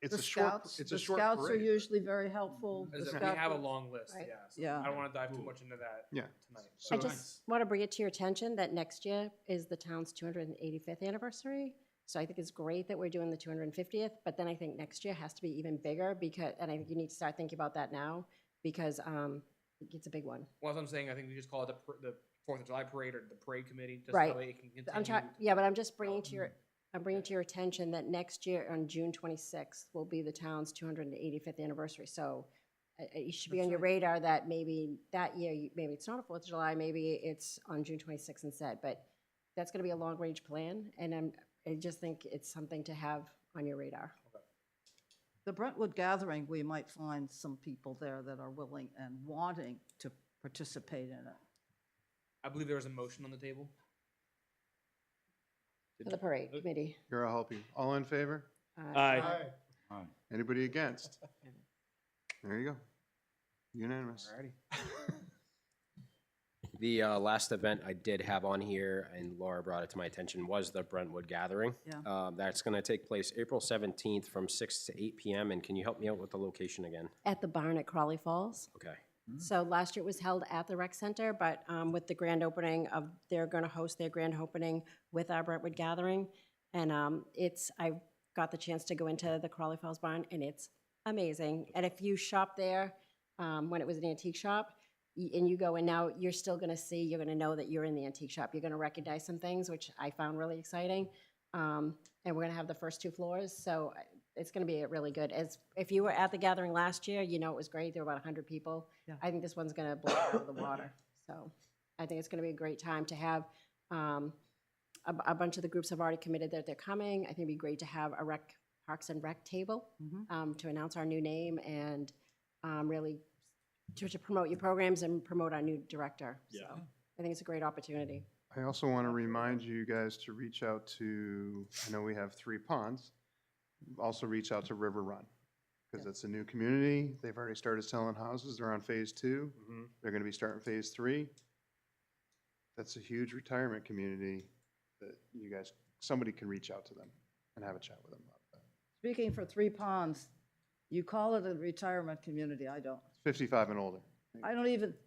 Speaker 1: It's
Speaker 10: The
Speaker 1: a short,
Speaker 10: scouts,
Speaker 1: it's
Speaker 10: the
Speaker 1: a short
Speaker 10: scouts are
Speaker 1: parade.
Speaker 10: usually very helpful. The
Speaker 5: We
Speaker 10: scout
Speaker 5: have a
Speaker 10: group-
Speaker 5: long list,
Speaker 4: Right.
Speaker 5: yeah. So
Speaker 10: Yeah.
Speaker 5: I don't want to dive too
Speaker 2: Cool.
Speaker 5: much into that
Speaker 1: Yeah.
Speaker 5: tonight.
Speaker 1: So
Speaker 4: I
Speaker 5: but-
Speaker 4: just want to bring it to your attention that next year is the town's 285th anniversary. So I think it's great that we're doing the 250th, but then I think next year has to be even bigger because, and I think you need to start thinking about that now because it's a big one.
Speaker 5: Well, as I'm saying, I think we just call it the 4th of July parade or the parade committee, just
Speaker 4: Right.
Speaker 5: so it can continue.
Speaker 4: I'm trying, yeah, but I'm just bringing to your, I'm bringing to your attention that next year on June 26th will be the town's 285th anniversary. So it should be on your radar that maybe that year, maybe it's not a 4th of July, maybe it's on June 26th instead. But that's going to be a long-range plan, and I just think it's something to have on your radar.
Speaker 10: The Brentwood gathering, we might find some people there that are willing and wanting to participate in it.
Speaker 5: I believe there was a motion on the table.
Speaker 4: For the parade committee.
Speaker 1: Here, I'll help you. All in favor?
Speaker 3: Aye.
Speaker 2: Aye.
Speaker 1: Anybody against? There you go. Unanimous.
Speaker 5: Alrighty.
Speaker 6: The last event I did have on here, and Laura brought it to my attention, was the Brentwood Gathering.
Speaker 10: Yeah.
Speaker 6: That's going to take place April 17th from 6 to 8 p.m. And can you help me out with the location again?
Speaker 4: At the barn at Crawley Falls.
Speaker 6: Okay.
Speaker 4: So last year it was held at the rec center, but with the grand opening of, they're going to host their grand opening with our Brentwood Gathering. And I got the chance to go into the Crawley Falls barn, and it's amazing. And if you shop there, when it was an antique shop, and you go in now, you're still going to see, you're going to know that you're in the antique shop. You're going to recognize some things, which I found really exciting. And we're going to have the first 2 floors, so it's going to be really good. As if you were at the gathering last year, you know it was great. There were about 100 people.
Speaker 10: Yeah.
Speaker 4: I think this one's going to blow it out of the water. So I think it's going to be a great time to have a bunch of the groups have already committed that they're coming. I think it'd be great to have a Parks and Rec table to announce our new name and really to promote your programs and promote our new director.
Speaker 3: Yeah.
Speaker 4: So I think it's a great opportunity.
Speaker 1: I also want to remind you guys to reach out to, I know we have 3 ponds, also reach out to River Run, because it's a new community. They've already started selling houses. They're on phase 2. They're going to be starting phase 3. that's a huge retirement community that you guys, somebody can reach out to them and have a chat with them about that.
Speaker 10: Speaking for Three Ponds, you call it a retirement community, I don't.
Speaker 1: 55 and older.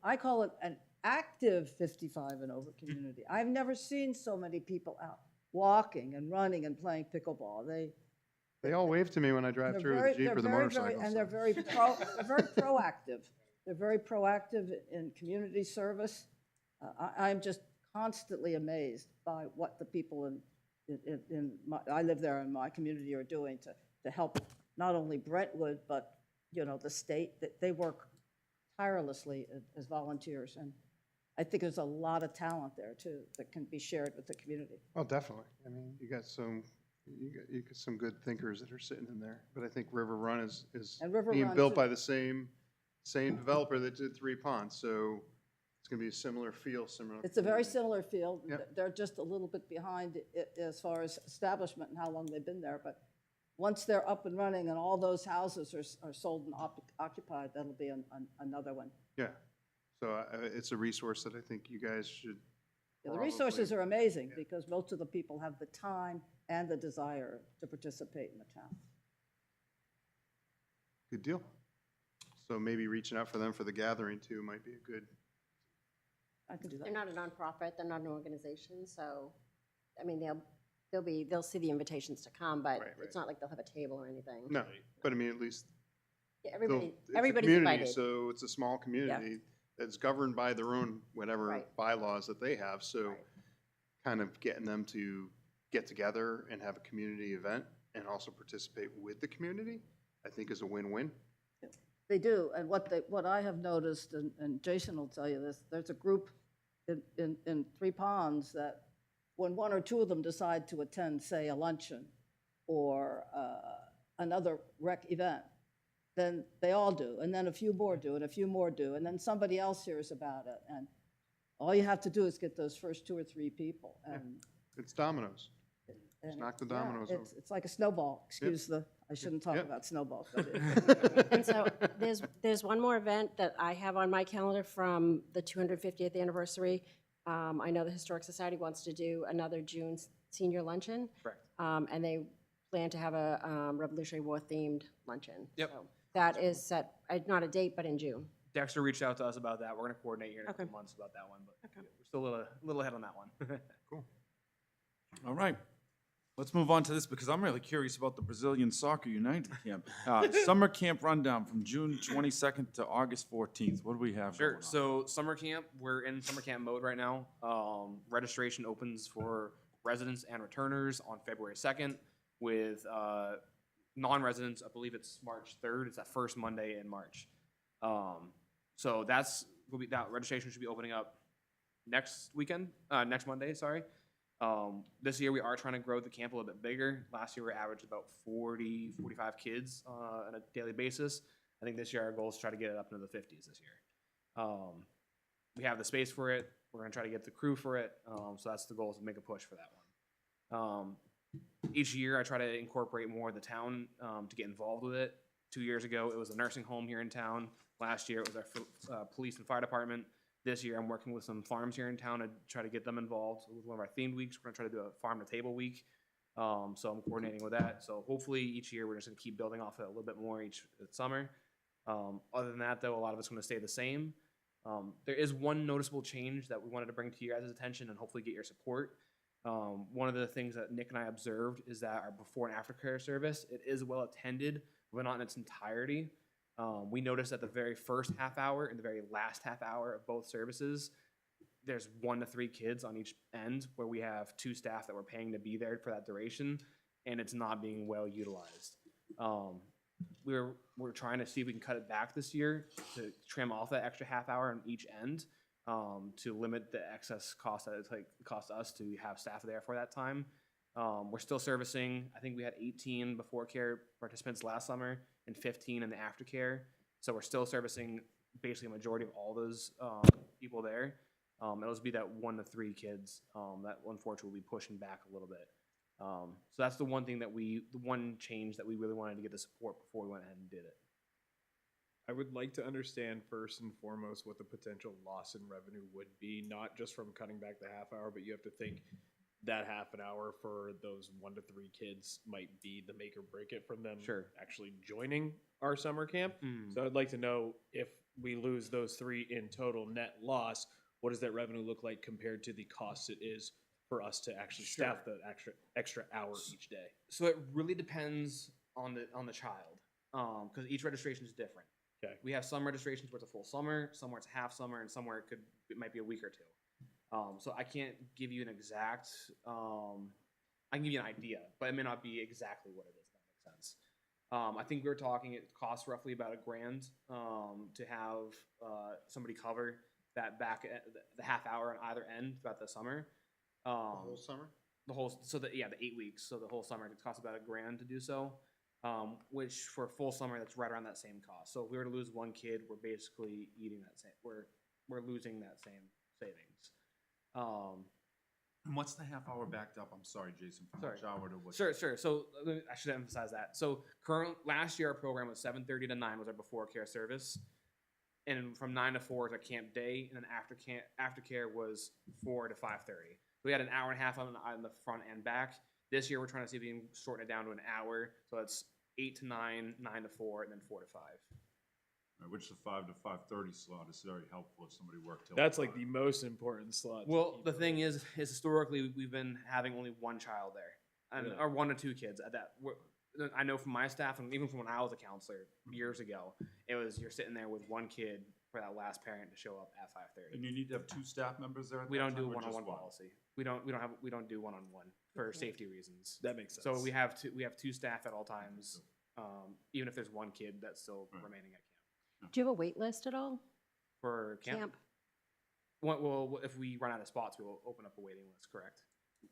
Speaker 10: I call it an active 55 and over community. I've never seen so many people out walking and running and playing pickleball.
Speaker 1: They all wave to me when I drive through with the Jeep or the motorcycle.
Speaker 10: And
Speaker 1: so.
Speaker 10: they're very proactive. They're very proactive in community service. I'm just constantly amazed by what the people I live there in my community are doing to help not only Brentwood, but, you know, the state, that they work tirelessly as volunteers. And I think there's a lot of talent there too that can be shared with the community.
Speaker 1: Oh, definitely. I mean, you got some good thinkers that are sitting in there. But I think River Run is
Speaker 10: And River
Speaker 1: being
Speaker 10: Run,
Speaker 1: built
Speaker 10: too.
Speaker 1: by the same developer that did Three Ponds. So it's going to be a similar feel, similar.
Speaker 10: It's a very
Speaker 1: community.
Speaker 10: similar field.
Speaker 1: Yep.
Speaker 10: They're just a little bit behind it as far as establishment and how long they've been there. But once they're up and running and all those houses are sold and occupied, that'll be another one.
Speaker 1: Yeah. So it's a resource that I think you guys should.
Speaker 10: Yeah, the resources
Speaker 1: probably-
Speaker 10: are amazing
Speaker 1: Yeah.
Speaker 10: because most of the people have the time and the desire to participate in the town.
Speaker 1: Good deal. So maybe reaching out for them for the gathering too might be a good.
Speaker 10: I can do
Speaker 4: They're
Speaker 10: that.
Speaker 4: not a nonprofit, they're not an organization, so, I mean, they'll see the invitations to come, but
Speaker 1: Right,
Speaker 4: it's
Speaker 1: right.
Speaker 4: not like they'll have a table or anything.
Speaker 1: No, but I mean, at least
Speaker 4: Yeah,
Speaker 1: they'll-
Speaker 4: everybody's
Speaker 1: community,
Speaker 4: invited.
Speaker 1: So it's a small community that's governed by their own whatever
Speaker 4: Right.
Speaker 1: bylaws that they have. So
Speaker 4: Right.
Speaker 1: kind of getting them to get together and have a community event and also participate with the community, I think is a win-win.
Speaker 10: They do, and what I have noticed, and Jason will tell you this, there's a group in Three Ponds that when one or two of them decide to attend, say, a luncheon or another rec event, then they all do, and then a few more do, and a few more do, and then somebody else hears about it, and all you have to do is get those first two or three people, and
Speaker 1: It's dominoes.
Speaker 10: and
Speaker 1: knock the
Speaker 10: yeah,
Speaker 1: dominoes over.
Speaker 10: it's like a snowball, I shouldn't talk
Speaker 1: Yep.
Speaker 10: about snowballs. but
Speaker 4: And so there's one more event that I have on my calendar from the 250th anniversary. I know the Historic Society wants to do another June senior luncheon.
Speaker 5: Correct.
Speaker 4: And they plan to have a Revolutionary War themed luncheon.
Speaker 5: Yep.
Speaker 4: So that is set, not a date, but in June.
Speaker 5: Dexter reached out to us about that. We're gonna coordinate here in a
Speaker 4: Okay.
Speaker 5: couple months about that one, but
Speaker 4: Okay.
Speaker 5: we're still a little ahead on that one.
Speaker 2: All right. Let's move on to this because I'm really curious about the Brazilian Soccer United camp. Summer camp rundown from June 22nd to August 14th. What do we have?
Speaker 5: Sure.
Speaker 2: going on?
Speaker 5: So summer camp, we're in summer camp mode right now. Registration opens for residents and returners on February 2nd. With non-residents, I believe it's March 3rd. It's that first Monday in March. So that registration should be opening up next Monday. Sorry. This year we are trying to grow the camp a little bit bigger. Last year we averaged about 40, 45 kids on a daily basis. I think this year our goal is to try to get it up into the 50s this year. We have the space for it. We're going to try to get the crew for it. So that's the goal, is to make a push for that one. Each year I try to incorporate more of the town to get involved with it. 2 years ago it was a nursing home here in town. Last year it was our police and fire department. This year, I'm working with some farms here in town to try to get them involved. With one of our themed weeks, we're gonna try to do a farm-to-table week. So I'm coordinating with that. So hopefully each year, we're just gonna keep building off it a little bit more each summer. Other than that, though, a lot of it's gonna stay the same. There is one noticeable change that we wanted to bring to your guys' attention and hopefully get your support. One of the things that Nick and I observed is that our before and after care service, it is well attended, but not in its entirety. We noticed at the very first half hour and the very last half hour of both services, there's 1 to 3 kids on each end where we have 2 staff that we're paying to be there for that duration, and it's not being well utilized. We're trying to see if we can cut it back this year to trim off that extra half hour on each end to limit the excess cost that it costs us to have staff there for that time. We're still servicing, I think we had 18 before care participants last summer and 15 in the aftercare. So we're still servicing basically a majority of all those people there. It'll just be that 1 to 3 kids that unfortunately will be pushing back a little bit. So that's the one thing the one change that we really wanted to get the support before we went ahead and did it.
Speaker 3: I would like to understand first and foremost what the potential loss in revenue would be, not just from cutting back the half hour, but you have to think that half an hour for those 1 to 3 kids might be the make or break it from them
Speaker 5: Sure.
Speaker 3: actually joining our summer camp.
Speaker 5: Mm.
Speaker 3: So I'd like to know if we lose those 3 in total net loss, what does that revenue look like compared to the cost it is for us to actually staff the extra hour each day?
Speaker 5: So it really depends on the child, because each registration is different.
Speaker 3: Okay.
Speaker 5: We have some registrations where it's a full summer, somewhere it's a half summer, and somewhere it might be a week or 2. So I can't give you an exact. I can give you an idea, but it may not be exactly what it is. If that makes sense. I think we were talking. It costs roughly about $1,000 to have somebody cover that the half hour on either end throughout the summer.
Speaker 1: The whole summer?
Speaker 5: The 8 weeks, so the whole summer it costs about $1,000 to do so. Which for a full summer, that's right around that same cost. So if we were to lose 1 kid, we're basically eating that same. We're losing that same savings.
Speaker 2: And what's the half hour backed up? I'm sorry, Jason, from
Speaker 5: Sorry.
Speaker 2: which hour to what?
Speaker 5: Sure. So I should emphasize that. So last year our program was 7:30 to 9 was our before care service, and from 9 to 4 is our camp day, and then aftercare was 4 to 5:30. We had an hour and a half on the front and back. This year we're trying to see if we can shorten it down to an hour, so it's 8 to 9, 9 to 4, and then 4 to 5.
Speaker 2: Which the 5 to 5:30 slot is very helpful if somebody worked till.
Speaker 3: That's like the most important slot. to
Speaker 5: Well,
Speaker 3: keep
Speaker 5: the
Speaker 3: it.
Speaker 5: thing is historically we've been having only 1 child there, and
Speaker 3: Really?
Speaker 5: or 1 to 2 kids at that. I know from my staff, and even from when I was a counselor years ago, it was you're sitting there with 1 kid for that last parent to show up at 5:30.
Speaker 2: And you need to have 2 staff members there at
Speaker 5: We
Speaker 2: that
Speaker 5: don't do
Speaker 2: time, or just
Speaker 5: one-on-one
Speaker 2: one?
Speaker 5: policy. We don't do one-on-one for safety reasons.
Speaker 3: That makes sense.
Speaker 5: So we have 2 staff at all times, even if there's 1 kid that's still
Speaker 2: Right.
Speaker 5: remaining at camp.
Speaker 4: Do you have a wait list at all?
Speaker 5: For camp, well, if we run out of spots, we will open up a waiting list. Correct.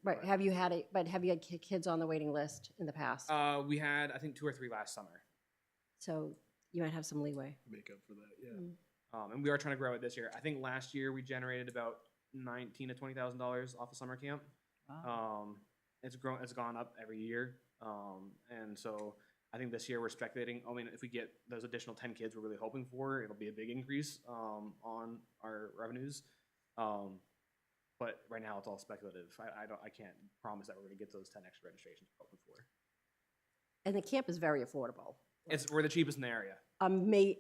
Speaker 4: Right, have you had kids on the waiting list in the past?
Speaker 5: We had I think 2 or 3 last summer,
Speaker 4: So you might have some leeway.
Speaker 3: make up for that. Yeah.
Speaker 4: Mm.
Speaker 5: and we are trying to grow it this year. I think last year we generated about $19,000 to $20,000 off of summer camp. It's gone up every year, and so I think this year we're speculating. I mean, if we get those additional 10 kids we're really hoping for, it'll be a big increase on our revenues. But right now it's all speculative. I can't promise that we're going to get those 10 extra registrations we're hoping for.
Speaker 4: And the camp is very affordable.
Speaker 5: We're the cheapest in the area.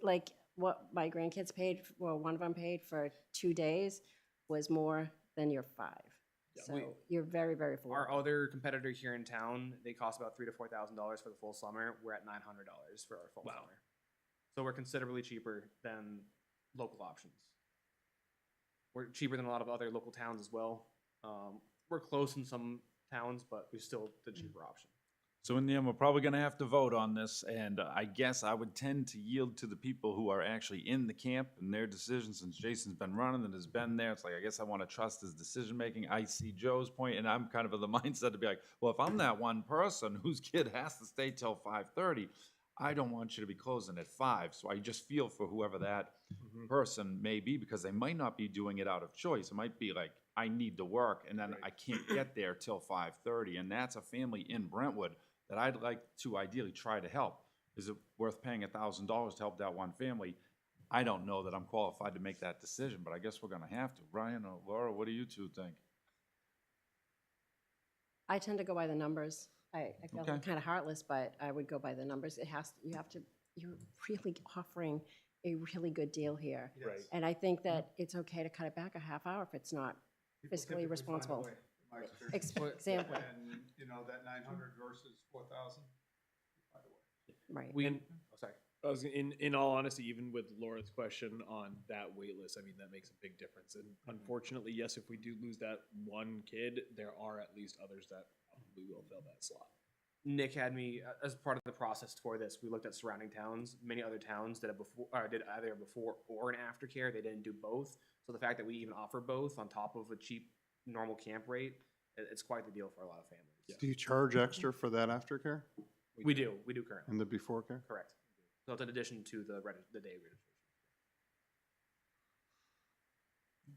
Speaker 4: Like what my grandkids paid, well, one of them paid for 2 days was more than your 5.
Speaker 3: Yeah,
Speaker 4: So you're very, very
Speaker 5: Our
Speaker 4: affordable.
Speaker 5: other competitor here in town, they cost about $3,000 to $4,000 for the full summer. We're at $900 for our full summer. So we're considerably cheaper than local options. We're cheaper than a lot of other local towns as well. We're close in some towns, but we're still the cheaper option.
Speaker 2: So in the end, we're probably gonna have to vote on this, and I guess I would tend to yield to the people who are actually in the camp and their decisions, since Jason's been running and has been there. It's like, I guess I wanna trust his decision-making. I see Joe's point, and I'm kind of the mindset to be like, well, if I'm that one person whose kid has to stay till 5:30, I don't want you to be closing at 5. So I just feel for whoever that person may be, because they might not be doing it out of choice. It might be like, I need to work, and then I can't get there till 5:30, and that's a family in Brentwood that I'd like to ideally try to help. Is it worth paying $1,000 to help that one family? I don't know that I'm qualified to make that decision, but I guess we're gonna have to. Brian or Laura, what do you two think?
Speaker 4: I tend to go by the numbers. I feel
Speaker 2: Okay.
Speaker 4: kind of heartless, but I would go by the numbers. You're really offering a really good deal here.
Speaker 3: Right.
Speaker 4: And I think that it's okay to cut it back a half hour if it's not fiscally responsible. Example,
Speaker 9: And, you know, that 900 versus 4,000, by the way.
Speaker 4: right.
Speaker 5: Sorry.
Speaker 3: I was in all honesty, even with Laura's question on that wait list, I mean, that makes a big difference. And unfortunately, yes, if we do lose that 1 kid, there are at least others that probably will fill that slot.
Speaker 5: Nick had me as part of the process for this. We looked at surrounding towns. Many other towns did did either before or an aftercare. They didn't do both. So the fact that we even offer both on top of a cheap normal camp rate, it's quite the deal for a lot of families.
Speaker 1: Do you charge extra for that aftercare
Speaker 5: We do currently.
Speaker 1: and the before care?
Speaker 5: Correct. So it's in addition to the day registration.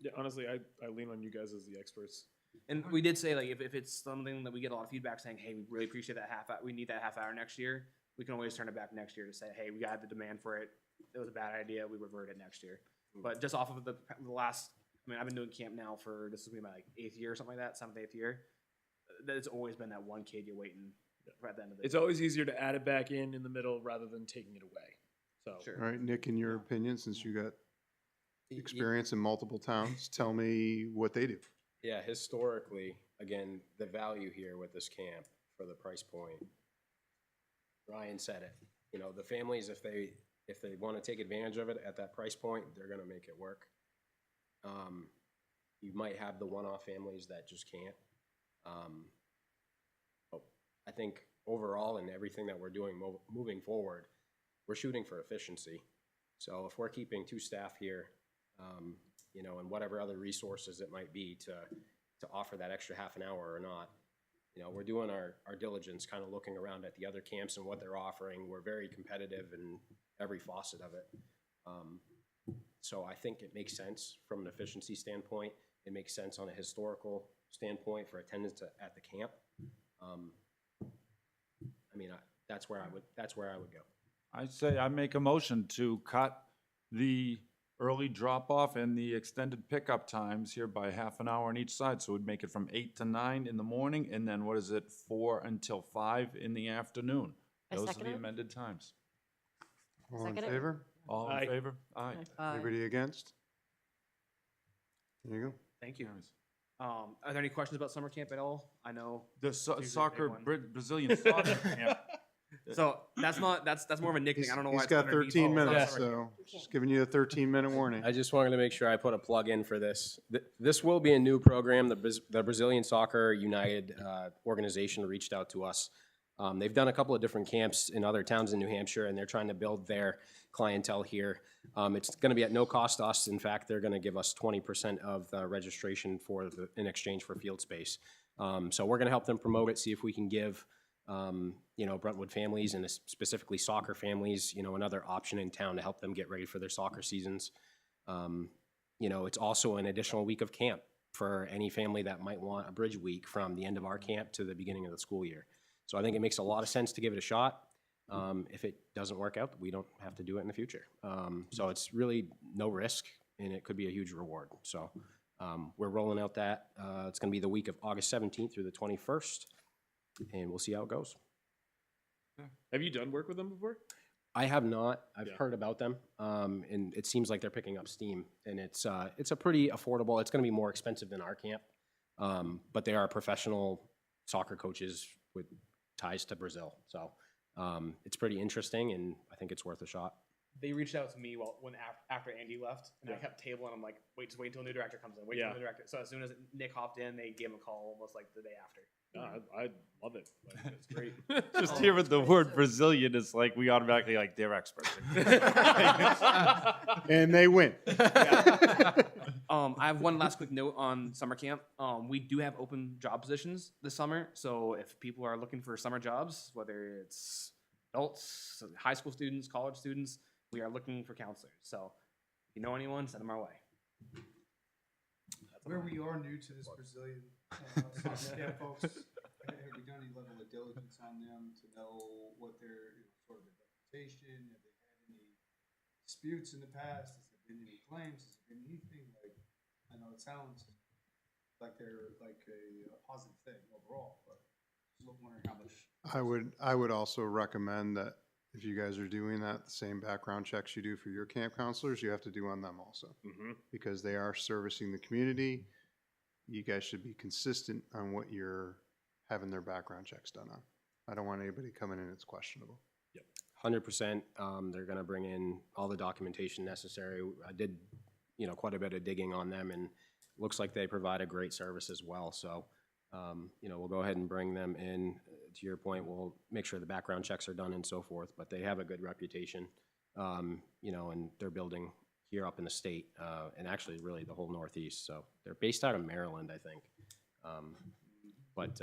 Speaker 3: Yeah, honestly, I lean on you guys as the experts.
Speaker 5: And we did say, like, if it's something that we get a lot of feedback saying, hey, we really appreciate that half hour, we need that half hour next year, we can always turn it back next year to say, hey, we got the demand for it, it was a bad idea, we reverted next year. But just off of the last, I mean, I've been doing camp now for, this will be my like 8th year or something like that, 7th, 8th year. There's always been that one kid you're waiting for at the end of the
Speaker 3: It's always easier to add it back in the middle rather than taking it away. So
Speaker 5: Sure.
Speaker 1: All right, Nick, in your opinion, since you got experience in multiple towns, tell me what they do.
Speaker 6: Yeah, historically, again, the value here with this camp for the price point, Ryan said it, you know, the families, if they want to take advantage of it at that price point, they're gonna make it work. You might have the one-off families that just can't. But I think overall in everything that we're doing moving forward, we're shooting for efficiency. So if we're keeping 2 staff here, you know, and whatever other resources it might be to offer that extra half an hour or not, you know, we're doing our diligence, kind of looking around at the other camps and what they're offering. We're very competitive in every facet of it. So I think it makes sense from an efficiency standpoint. It makes sense on a historical standpoint for attendance at the camp. I mean, that's where I would go.
Speaker 2: I say I make a motion to cut the early drop-off and the extended pickup times here by half an hour on each side. So we'd make it from 8 to 9 in the morning, and then what is it, 4 until 5 in the afternoon?
Speaker 4: I
Speaker 2: Those are
Speaker 4: second
Speaker 2: the
Speaker 4: it.
Speaker 2: amended times.
Speaker 1: All in
Speaker 4: Second it.
Speaker 1: favor?
Speaker 2: All
Speaker 3: Aye.
Speaker 2: in favor? Aye.
Speaker 1: Anybody against? There you go.
Speaker 5: Thank you. Are there any questions about summer camp at all? I know.
Speaker 2: The
Speaker 5: usually a big
Speaker 2: soccer,
Speaker 5: one.
Speaker 2: Brazilian soccer camp.
Speaker 5: So that's more of a Nick thing. I don't know why
Speaker 1: He's
Speaker 5: it's
Speaker 1: got
Speaker 5: under
Speaker 1: 13
Speaker 5: default.
Speaker 1: minutes,
Speaker 5: Summer camp.
Speaker 1: so just giving you a 13-minute warning.
Speaker 6: I just wanted to make sure I put a plug in for this. This will be a new program. The Brazilian Soccer United organization reached out to us. They've done a couple of different camps in other towns in New Hampshire, and they're trying to build their clientele here. It's going to be at no cost to us. In fact, they're going to give us 20% of the registration in exchange for field space. So we're going to help them promote it, see if we can give you know, Brentwood families and specifically soccer families, you know, another option in town to help them get ready for their soccer seasons. You know, it's also an additional week of camp for any family that might want a bridge week from the end of our camp to the beginning of the school year. So I think it makes a lot of sense to give it a shot. If it doesn't work out, we don't have to do it in the future. So it's really no risk, and it could be a huge reward. So we're rolling out that. It's going to be the week of August 17th through the 21st, and we'll see how it goes.
Speaker 3: Have you done work with them before?
Speaker 6: I have not. I've
Speaker 3: Yeah.
Speaker 6: heard about them, and it seems like they're picking up steam. And it's a pretty affordable. It's going to be more expensive than our camp, but they are professional soccer coaches with ties to Brazil. So it's pretty interesting, and I think it's worth a shot.
Speaker 5: They reached out to me after Andy left, and I kept tabling. I'm like, just wait until a new director comes in. Wait till the new director. So as soon as Nick hopped in, they gave him a call almost like the day after.
Speaker 3: No, I love it. Like, it's great.
Speaker 2: Just hearing the word Brazilian is like, we automatically like, they're experts.
Speaker 1: And they win.
Speaker 5: I have one last quick note on summer camp. We do have open job positions this summer. So if people are looking for summer jobs, whether it's adults, high school students, college students, we are looking for counselors. So if you know anyone, send them our way.
Speaker 9: Where we are new to this Brazilian soccer camp, folks, have we done any level of diligence on them to know what their, you know, sort of their reputation? Have they had any disputes in the past? Has there been any claims? Has there been anything like, I know it sounds like they're like a positive thing overall, but just wondering how much.
Speaker 1: I would also recommend that if you guys are doing that, the same background checks you do for your camp counselors, you have to do on them also. Because they are servicing the community. You guys should be consistent on what you're having their background checks done on. I don't want anybody coming in, it's questionable.
Speaker 6: 100%. They're going to bring in all the documentation necessary. I did, you know, quite a bit of digging on them, and looks like they provide a great service as well. So, you know, we'll go ahead and bring them in. To your point, we'll make sure the background checks are done and so forth, but they have a good reputation, you know, and they're building here up in the state, and actually really the whole Northeast. So they're based out of Maryland, I think. But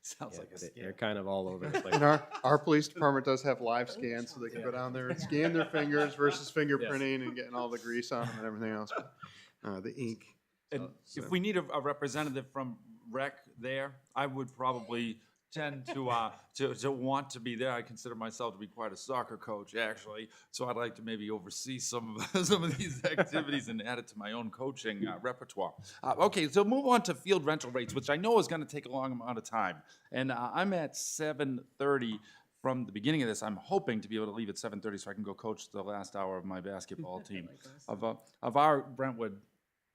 Speaker 2: Sounds
Speaker 6: yeah,
Speaker 2: like a
Speaker 6: they're kind of all over the place.
Speaker 1: And our police department does have live scans, so they can go down there and scan their fingers versus fingerprinting and getting all the grease on them and everything else. The ink.
Speaker 2: And if we need a representative from rec there, I would probably tend to want to be there. I consider myself to be quite a soccer coach, actually. So I'd like to maybe oversee some of these activities and add it to my own coaching repertoire. Okay, so move on to field rental rates, which I know is going to take a long amount of time. And I'm at 7:30 from the beginning of this. I'm hoping to be able to leave at 7:30 so I can go coach the last hour of my basketball team of our Brentwood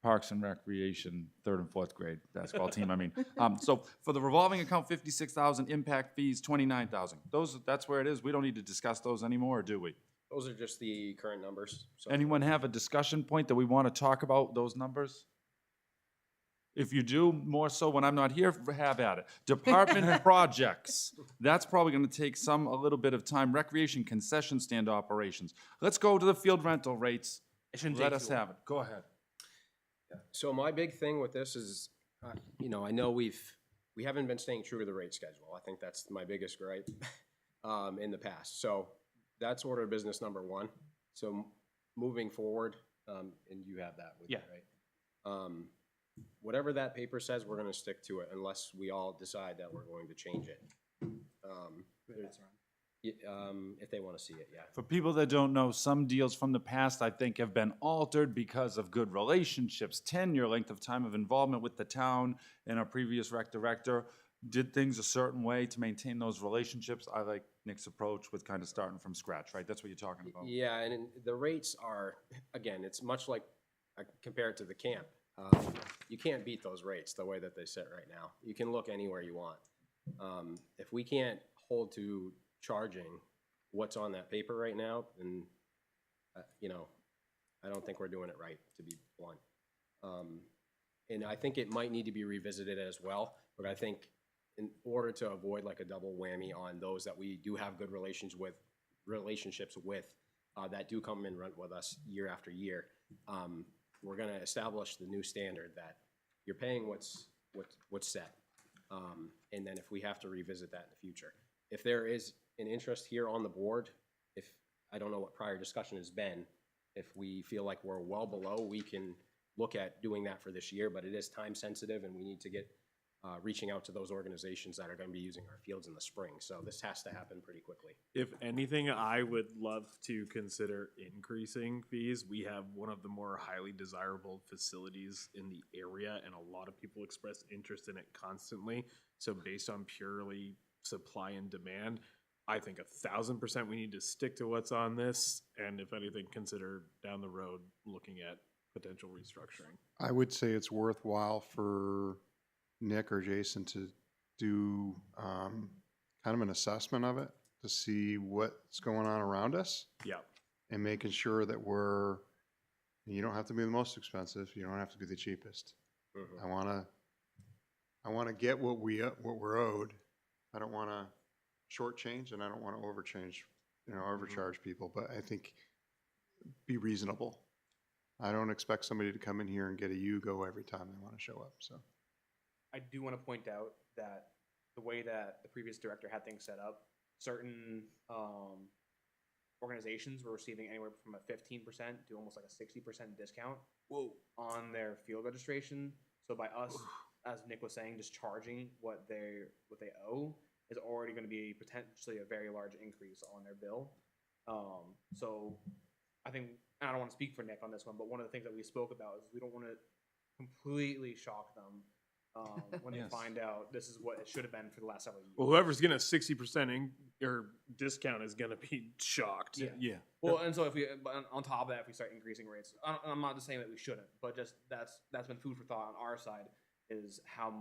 Speaker 2: Parks and Recreation, 3rd and 4th grade basketball team, I mean. So for the revolving account, 56,000, impact fees, 29,000. That's where it is. We don't need to discuss those anymore, or do we?
Speaker 6: Those are just the current numbers. So
Speaker 2: Anyone have a discussion point that we want to talk about those numbers? If you do, more so when I'm not here, have at it. Department projects, that's probably going to take a little bit of time. Recreation concession stand operations. Let's go to the field rental rates. Let us have it. Go ahead.
Speaker 6: So my big thing with this is, I know we haven't been staying true to the rate schedule. I think that's my biggest gripe in the past. So that's order of business number one. So moving forward, and you have that with you, right? Whatever that paper says, we're going to stick to it unless we all decide that we're going to change it. If they want to see it, yeah.
Speaker 2: For people that don't know, some deals from the past, I think, have been altered because of good relationships, tenure, length of time of involvement with the town, and our previous rec director did things a certain way to maintain those relationships. I like Nick's approach with kind of starting from scratch, right? That's what you're talking about.
Speaker 6: Yeah, and the rates are, again, it's much like, I compare it to the camp. You can't beat those rates the way that they sit right now. You can look anywhere you want. If we can't hold to charging what's on that paper right now, then, I don't think we're doing it right, to be blunt. And I think it might need to be revisited as well, but I think in order to avoid like a double whammy on those that we do have good relationships with, that do come and rent with us year after year, we're gonna establish the new standard that you're paying what's set. And then if we have to revisit that in the future. If there is an interest here on the board, if, I don't know what prior discussion has been, if we feel like we're well below, we can look at doing that for this year, but it is time sensitive and we need to get reaching out to those organizations that are going to be using our fields in the spring. So this has to happen pretty quickly.
Speaker 8: If anything, I would love to consider increasing fees. We have one of the more highly desirable facilities in the area, and a lot of people express interest in it constantly. So based on purely supply and demand, I think 1,000% we need to stick to what's on this, and if anything, consider down the road looking at potential restructuring.
Speaker 1: I would say it's worthwhile for Nick or Jason to do kind of an assessment of it to see what's going on around us.
Speaker 8: Yeah.
Speaker 1: And making sure that you don't have to be the most expensive, you don't have to be the cheapest.
Speaker 6: Mm-hmm.
Speaker 1: I want to get what we're owed. I don't want to shortchange, and I don't want to overcharge people, but I think be reasonable. I don't expect somebody to come in here and get a Yugo every time they want to show up, so.
Speaker 5: I do want to point out that the way that the previous director had things set up, certain organizations were receiving anywhere from a 15% to almost like a 60% discount on their field registration. So by us, as Nick was saying, just charging what they owe is already going to be potentially a very large increase on their bill. So I think, and I don't want to speak for Nick on this one, but one of the things that we spoke about is we don't want to completely shock them when
Speaker 2: Yes.
Speaker 5: they find out this is what it should have been for the last several years.
Speaker 8: Well, whoever's getting a 60% or discount is going to be shocked.
Speaker 2: Yeah.
Speaker 5: Well, and so if we, on top of that, if we start increasing rates, I'm not just saying that we shouldn't, but just that's been food for thought on our side, is how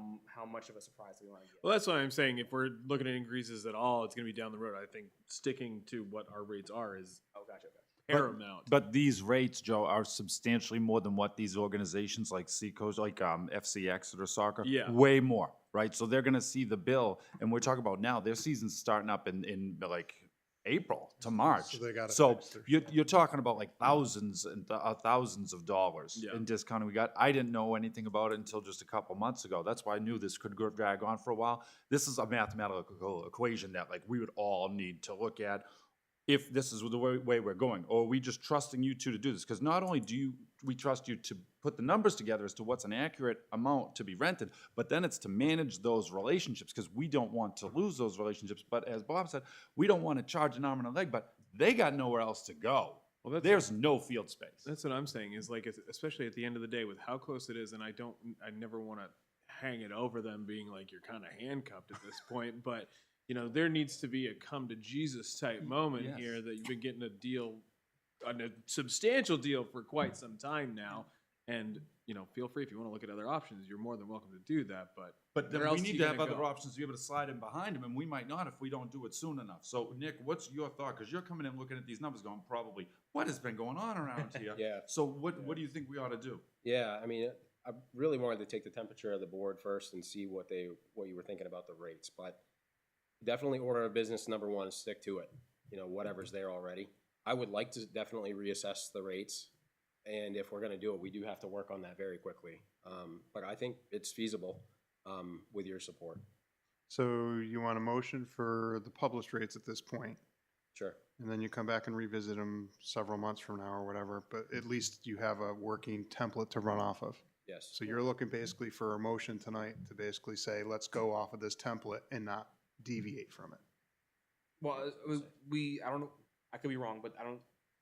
Speaker 5: much of a surprise we want to get.
Speaker 8: Well, that's what I'm saying. If we're looking at increases at all, it's going to be down the road. I think sticking to what our rates are is
Speaker 5: Oh, gotcha. Okay.
Speaker 8: paramount.
Speaker 2: But these rates, Joe, are substantially more than what these organizations like Seacoast, like FC Exeter Soccer,
Speaker 8: Yeah.
Speaker 2: way more, right? So they're going to see the bill, and we're talking about now, their season's starting up in like April to March.
Speaker 1: So they gotta
Speaker 2: So
Speaker 1: fix their
Speaker 2: you're talking about like thousands and thousands of dollars
Speaker 8: Yeah.
Speaker 2: in discounting we got. I didn't know anything about it until just a couple months ago. That's why I knew this could drag on for a while. This is a mathematical equation that like we would all need to look at if this is the way we're going, or are we just trusting you two to do this? Because not only we trust you to put the numbers together as to what's an accurate amount to be rented, but then it's to manage those relationships, because we don't want to lose those relationships. But as Bob said, we don't want to charge an arm and a leg, but they got nowhere else to go.
Speaker 8: Well, that's-
Speaker 2: There's no field space.
Speaker 8: That's what I'm saying, is like, especially at the end of the day with how close it is, and I never want to hang it over them being like, you're kind of handcuffed at this point, but, you know, there needs to be a come to Jesus type moment
Speaker 2: Yes.
Speaker 8: here that you've been getting a deal, a substantial deal for quite some time now, and, you know, feel free if you want to look at other options, you're more than welcome to do that, but.
Speaker 2: But then
Speaker 8: where
Speaker 2: we
Speaker 8: else
Speaker 2: need
Speaker 8: you
Speaker 2: to have
Speaker 8: gonna
Speaker 2: other
Speaker 8: go?
Speaker 2: options to be able to slide in behind them, and we might not if we don't do it soon enough. So, Nick, what's your thought? Because you're coming in looking at these numbers going, probably, what has been going on around here?
Speaker 6: Yeah.
Speaker 2: So what do you think we ought to do?
Speaker 6: Yeah, I mean, I really wanted to take the temperature of the board first and see what you were thinking about the rates, but definitely order of business number one is stick to it, you know, whatever's there already. I would like to definitely reassess the rates, and if we're gonna do it, we do have to work on that very quickly. But I think it's feasible, with your support.
Speaker 1: So you want a motion for the published rates at this point,
Speaker 6: Sure.
Speaker 1: and then you come back and revisit them several months from now or whatever, but at least you have a working template to run off of.
Speaker 6: Yes.
Speaker 1: So you're looking basically for a motion tonight to basically say, let's go off of this template and not deviate from it.
Speaker 5: Well, I don't know, I could be wrong, but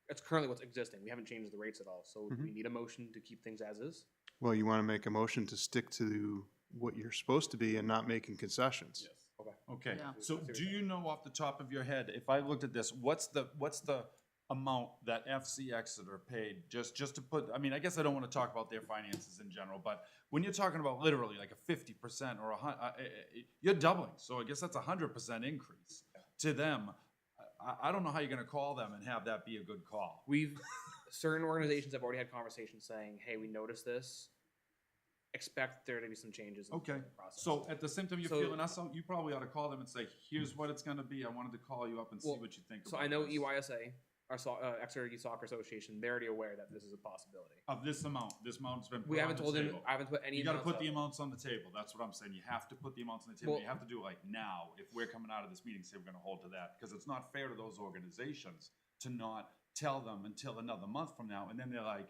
Speaker 5: that's currently what's existing. We haven't changed the rates at all. So do we need a motion to keep things as is?
Speaker 1: Well, you want to make a motion to stick to what you're supposed to be and not making concessions.
Speaker 5: Yes. Okay.
Speaker 2: Okay,
Speaker 10: Yeah.
Speaker 2: so do you know off the top of your head, if I looked at this, what's the amount that FC Exeter paid, just to put, I mean, I guess I don't want to talk about their finances in general, but when you're talking about literally like a 50% or you're doubling, so I guess that's 100% increase to them. I don't know how you're gonna call them and have that be a good call.
Speaker 5: Certain organizations have already had conversations saying, hey, we noticed this. Expect there to be some changes in
Speaker 2: Okay,
Speaker 5: the process.
Speaker 2: so at the same time you're
Speaker 5: So-
Speaker 2: feeling us out, you probably ought to call them and say, here's what it's gonna be, I wanted to call you up and see
Speaker 5: Well,
Speaker 2: what you think
Speaker 5: So
Speaker 2: about
Speaker 5: I know
Speaker 2: this.
Speaker 5: EYSA, our Exeter Youth Soccer Association, they're already aware that this is a possibility.
Speaker 2: Of this amount's been put
Speaker 5: We haven't
Speaker 2: on
Speaker 5: told
Speaker 2: the
Speaker 5: them,
Speaker 2: table.
Speaker 5: I haven't put any
Speaker 2: You gotta
Speaker 5: amounts
Speaker 2: put the
Speaker 5: out.
Speaker 2: amounts on the table, that's what I'm saying, you have to put the amounts on the table,
Speaker 5: Well-
Speaker 2: you have to do it like now, if we're coming out of this meeting, say we're gonna hold to that, because it's not fair to those organizations to not tell them until another month from now, and then they're like,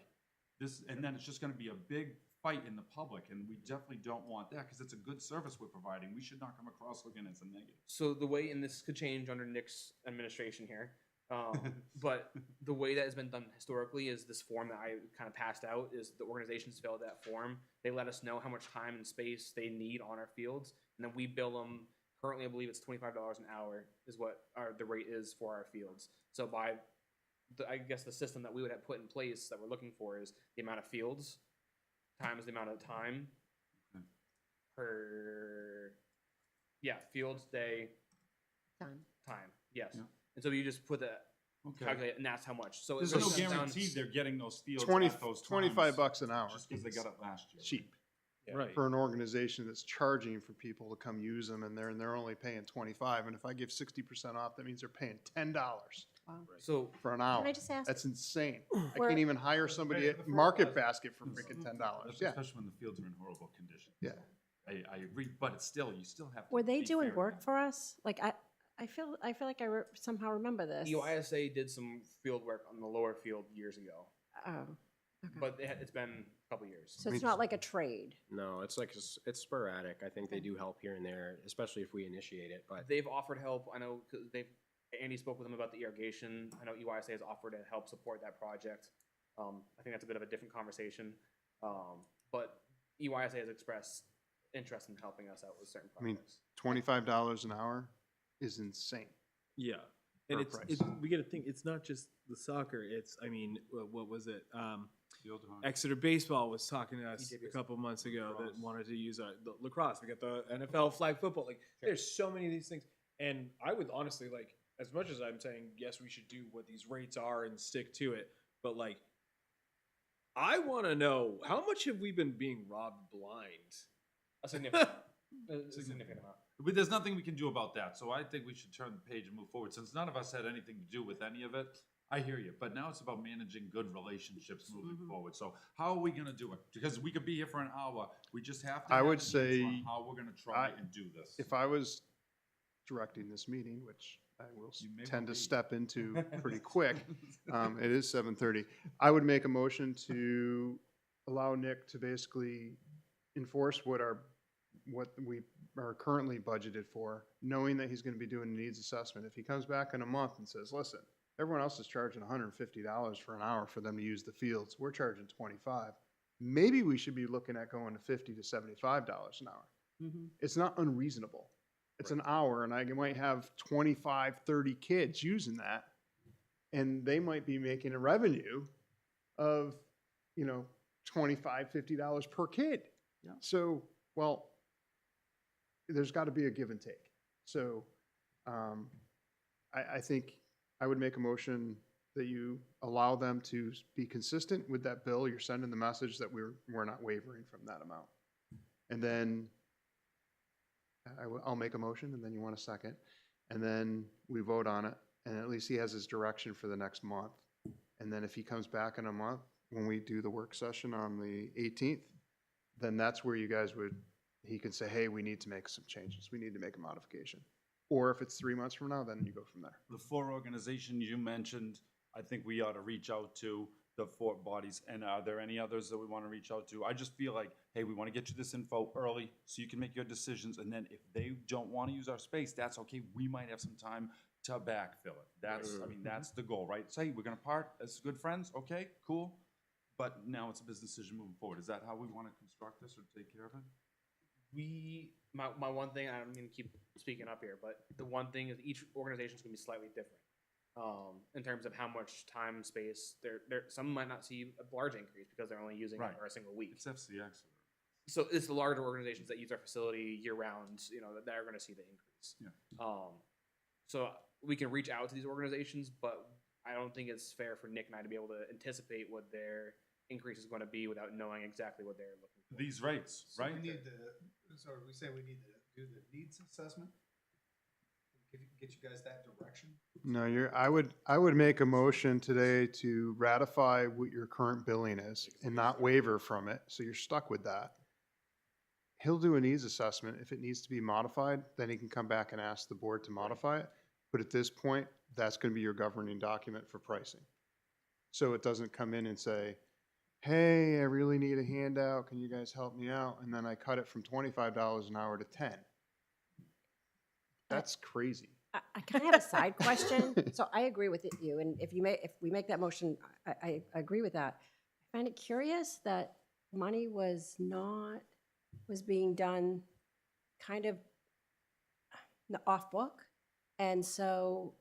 Speaker 2: this, and then it's just gonna be a big fight in the public, and we definitely don't want that, because it's a good service we're providing, we should not come across looking as a negative.
Speaker 5: So the way, and this could change under Nick's administration here, but the way that has been done historically is this form that I kind of passed out is the organizations fill out that form. They let us know how much time and space they need on our fields, and then we bill them. Currently, I believe it's $25 an hour is what the rate is for our fields. So I guess the system that we would have put in place that we're looking for is the amount of fields times the amount of time
Speaker 2: Okay.
Speaker 5: per fields day time. Yes.
Speaker 2: Yeah.
Speaker 5: And so you just put that
Speaker 2: Okay.
Speaker 5: calculate, and that's how much. So
Speaker 2: There's
Speaker 5: it
Speaker 2: no
Speaker 5: comes down-
Speaker 2: guarantee they're getting those fields
Speaker 1: 20,
Speaker 2: at those times.
Speaker 1: 25 bucks an hour.
Speaker 2: Just because they got it last year.
Speaker 1: Cheap
Speaker 8: Right.
Speaker 1: for an organization that's charging for people to come use them, and they're only paying 25. And if I give 60% off, that means they're paying $10
Speaker 5: So
Speaker 1: for an hour.
Speaker 4: Can I just ask?
Speaker 1: That's insane. I
Speaker 4: Where-
Speaker 1: can't even hire somebody at Market Basket for freaking $10. Yeah,
Speaker 2: Especially when the fields are in horrible condition.
Speaker 1: yeah.
Speaker 2: I agree, but it's still, you still have to.
Speaker 4: Were they
Speaker 2: be
Speaker 4: doing
Speaker 2: fair to
Speaker 4: work
Speaker 2: them.
Speaker 4: for us? Like, I feel like I somehow remember this.
Speaker 5: EYSA did some field work on the lower field years ago,
Speaker 4: Oh, okay.
Speaker 5: but it's been a couple years.
Speaker 4: So it's not like a trade.
Speaker 6: No, it's like, it's sporadic. I think they do help here and there, especially if we initiate it, but
Speaker 5: They've offered help. I know 'cause Andy spoke with them about the irrigation. I know EYSA has offered to help support that project. I think that's a bit of a different conversation. But EYSA has expressed interest in helping us out with certain
Speaker 1: I mean,
Speaker 5: projects.
Speaker 1: $25 an hour is insane.
Speaker 8: Yeah.
Speaker 1: For
Speaker 8: And
Speaker 1: a
Speaker 8: it's
Speaker 1: price.
Speaker 8: we got to think, it's not just the soccer. It's, I mean, what was it?
Speaker 2: Field hockey.
Speaker 8: Exeter baseball was talking to us
Speaker 5: EJ
Speaker 8: a
Speaker 5: baseball.
Speaker 8: couple months ago
Speaker 2: Lacrosse.
Speaker 8: that wanted to use the lacrosse. We got the NFL flag football. Like, there's so many of these things. And I would honestly, like, as much as I'm saying, yes, we should do what these rates are and stick to it, but like, I want to know, how much have we been being robbed blind?
Speaker 5: A significant amount.
Speaker 2: But there's nothing we can do about that, so I think we should turn the page and move forward. Since none of us had anything to do with any of it, I hear you, but now it's about managing good relationships moving forward. So how are we gonna do it? Because we could be here for an hour, we just have to.
Speaker 1: I
Speaker 2: have
Speaker 1: would
Speaker 2: an answer
Speaker 1: say
Speaker 2: on how we're gonna try
Speaker 1: I-
Speaker 2: and do this.
Speaker 1: If I was directing this meeting, which I will
Speaker 2: You may
Speaker 1: tend
Speaker 2: well
Speaker 1: to
Speaker 2: be.
Speaker 1: step into pretty quick. It is 7:30. I would make a motion to allow Nick to basically enforce what we are currently budgeted for, knowing that he's gonna be doing a needs assessment. If he comes back in a month and says, listen, everyone else is charging $150 for an hour for them to use the fields, we're charging 25. Maybe we should be looking at going to $50 to $75 an hour. It's not unreasonable. It's an hour, and I might have 25, 30 kids using that, and they might be making a revenue of, $25, $50 per kid.
Speaker 10: Yeah.
Speaker 1: So, well, there's got to be a give and take. So, I think I would make a motion that you allow them to be consistent with that bill. You're sending the message that we're not wavering from that amount. And then I'll make a motion, and then you want a second, and then we vote on it, and at least he has his direction for the next month. And then if he comes back in a month, when we do the work session on the 18th, then that's where he can say, hey, we need to make some changes. We need to make a modification. Or if it's 3 months from now, then you go from there.
Speaker 2: The 4 organizations you mentioned, I think we ought to reach out to the 4 bodies. And are there any others that we want to reach out to? I just feel like, hey, we want to get you this info early so you can make your decisions. And then if they don't want to use our space, that's okay. We might have some time to backfill it. That's the goal, right? Say, we're going to part as good friends. Okay, cool. But now it's a business decision moving forward. Is that how we want to construct this or take care of it?
Speaker 5: My one thing, I don't mean to keep speaking up here, but the one thing is each organization is going to be slightly different in terms of how much time, space. Some might not see a large increase because they're only using it for a single week.
Speaker 2: It's FCX.
Speaker 5: So it's the larger organizations that use our facility year round, that are going to see the increase.
Speaker 2: Yeah.
Speaker 5: So we can reach out to these organizations, but I don't think it's fair for Nick and I to be able to anticipate what their increase is going to be without knowing exactly what they're looking for.
Speaker 2: These rates,
Speaker 9: So
Speaker 2: right?
Speaker 9: we need we say we need to do the needs assessment? Get you guys that direction?
Speaker 1: No, I would make a motion today to ratify what your current billing is and not waver from it, so you're stuck with that. He'll do a needs assessment. If it needs to be modified, then he can come back and ask the board to modify it. But at this point, that's gonna be your governing document for pricing. So it doesn't come in and say, hey, I really need a handout, can you guys help me out? And then I cut it from $25 an hour to 10. That's crazy.
Speaker 4: I kind of have a side question. So I agree with you, and if we make that motion, I agree with that. I find it curious that money was being done kind of off book. And so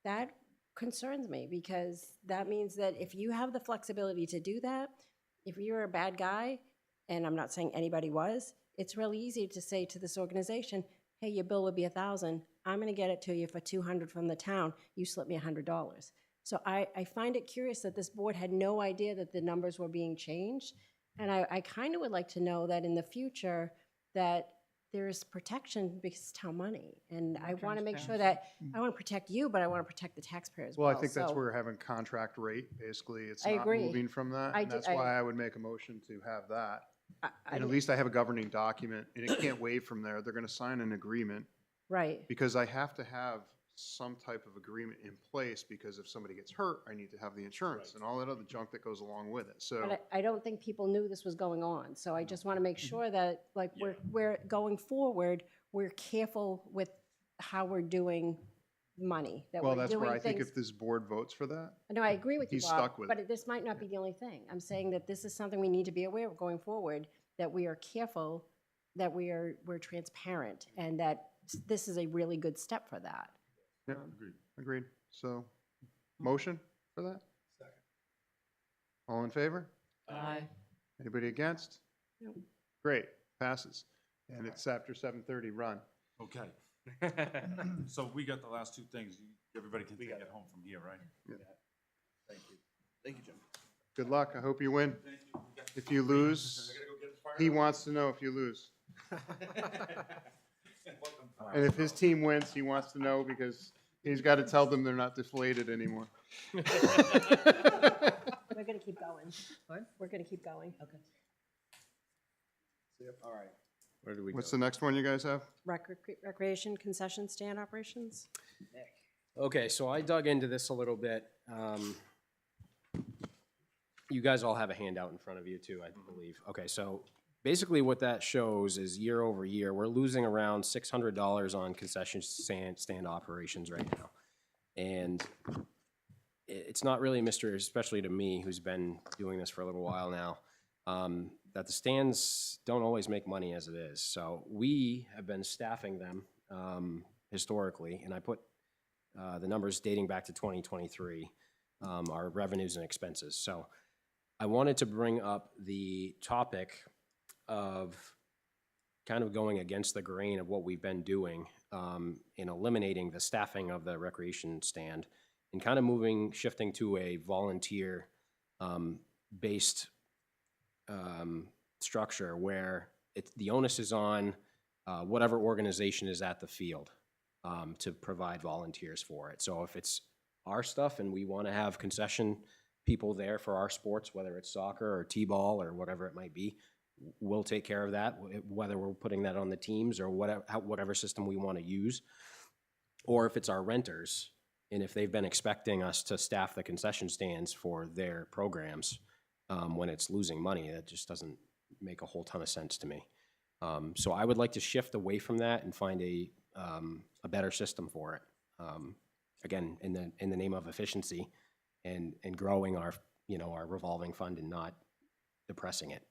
Speaker 4: that concerns me because that means that if you have the flexibility to do that, if you're a bad guy, and I'm not saying anybody was, it's really easy to say to this organization, hey, your bill would be $1,000. I'm going to get it to you for $200 from the town. You slip me $100. So I find it curious that this board had no idea that the numbers were being changed. And I kind of would like to know that in the future that there's protection because it's town money. And I want to make sure that, I want to protect you, but I want to protect the taxpayers as well.
Speaker 1: Well, I think that's
Speaker 4: So-
Speaker 1: where we're having contract rate, basically, it's
Speaker 4: I
Speaker 1: not
Speaker 4: agree.
Speaker 1: moving from that.
Speaker 4: I
Speaker 1: And
Speaker 4: do-
Speaker 1: that's why I would make a motion to have that.
Speaker 4: I-
Speaker 1: And at least I have a governing document, and it can't waive from there. They're gonna sign an agreement,
Speaker 4: Right.
Speaker 1: because I have to have some type of agreement in place, because if somebody gets hurt, I need to have the insurance and all that other junk that goes along with it, so.
Speaker 4: But I don't think people knew this was going on. So I just want to make
Speaker 1: Mm-hmm.
Speaker 4: sure that, like, we're going forward, we're careful with how we're doing money, that
Speaker 1: Well,
Speaker 4: we're
Speaker 1: that's where
Speaker 4: doing
Speaker 1: I think
Speaker 4: things.
Speaker 1: if this board votes for that,
Speaker 4: No, I agree with you,
Speaker 1: he's
Speaker 4: Bob.
Speaker 1: stuck with
Speaker 4: But this might not be the only thing. I'm saying that this is something we need to be aware of going forward, that we are careful, that we're transparent, and that this is a really good step for that.
Speaker 1: Yep. Agreed. So, motion for that?
Speaker 9: Second.
Speaker 1: All in favor?
Speaker 4: Aye.
Speaker 1: Anybody against?
Speaker 4: No.
Speaker 1: Great, passes. And it's after 7:30, run.
Speaker 2: Okay. So we got the last 2 things. Everybody can take it home from here, right?
Speaker 3: Thank you. Thank you, Jim.
Speaker 1: Good luck, I hope you win. If you lose, he wants to know if you lose. And if his team wins, he wants to know because he's got to tell them they're not deflated anymore.
Speaker 4: We're going to keep going.
Speaker 10: What?
Speaker 4: We're going to keep going.
Speaker 10: Okay.
Speaker 3: All right.
Speaker 8: Where do we go?
Speaker 1: What's the next one you guys have?
Speaker 4: Recreation concession stand operations?
Speaker 6: Okay, so I dug into this a little bit. You guys all have a handout in front of you too, I believe. Okay, so basically what that shows is year over year, we're losing around $600 on concession stand operations right now. And it's not really a mystery, especially to me, who's been doing this for a little while now, that the stands don't always make money as it is. So we have been staffing them historically, and I put the numbers dating back to 2023, our revenues and expenses. So I wanted to bring up the topic of kind of going against the grain of what we've been doing in eliminating the staffing of the recreation stand and kind of shifting to a volunteer based structure where the onus is on whatever organization is at the field to provide volunteers for it. So if it's our stuff and we want to have concession people there for our sports, whether it's soccer or t-ball or whatever it might be, we'll take care of that, whether we're putting that on the teams or whatever system we want to use. Or if it's our renters, and if they've been expecting us to staff the concession stands for their programs when it's losing money, that just doesn't make a whole ton of sense to me. So I would like to shift away from that and find a better system for it. Again, in the name of efficiency and growing our our revolving fund and not depressing it.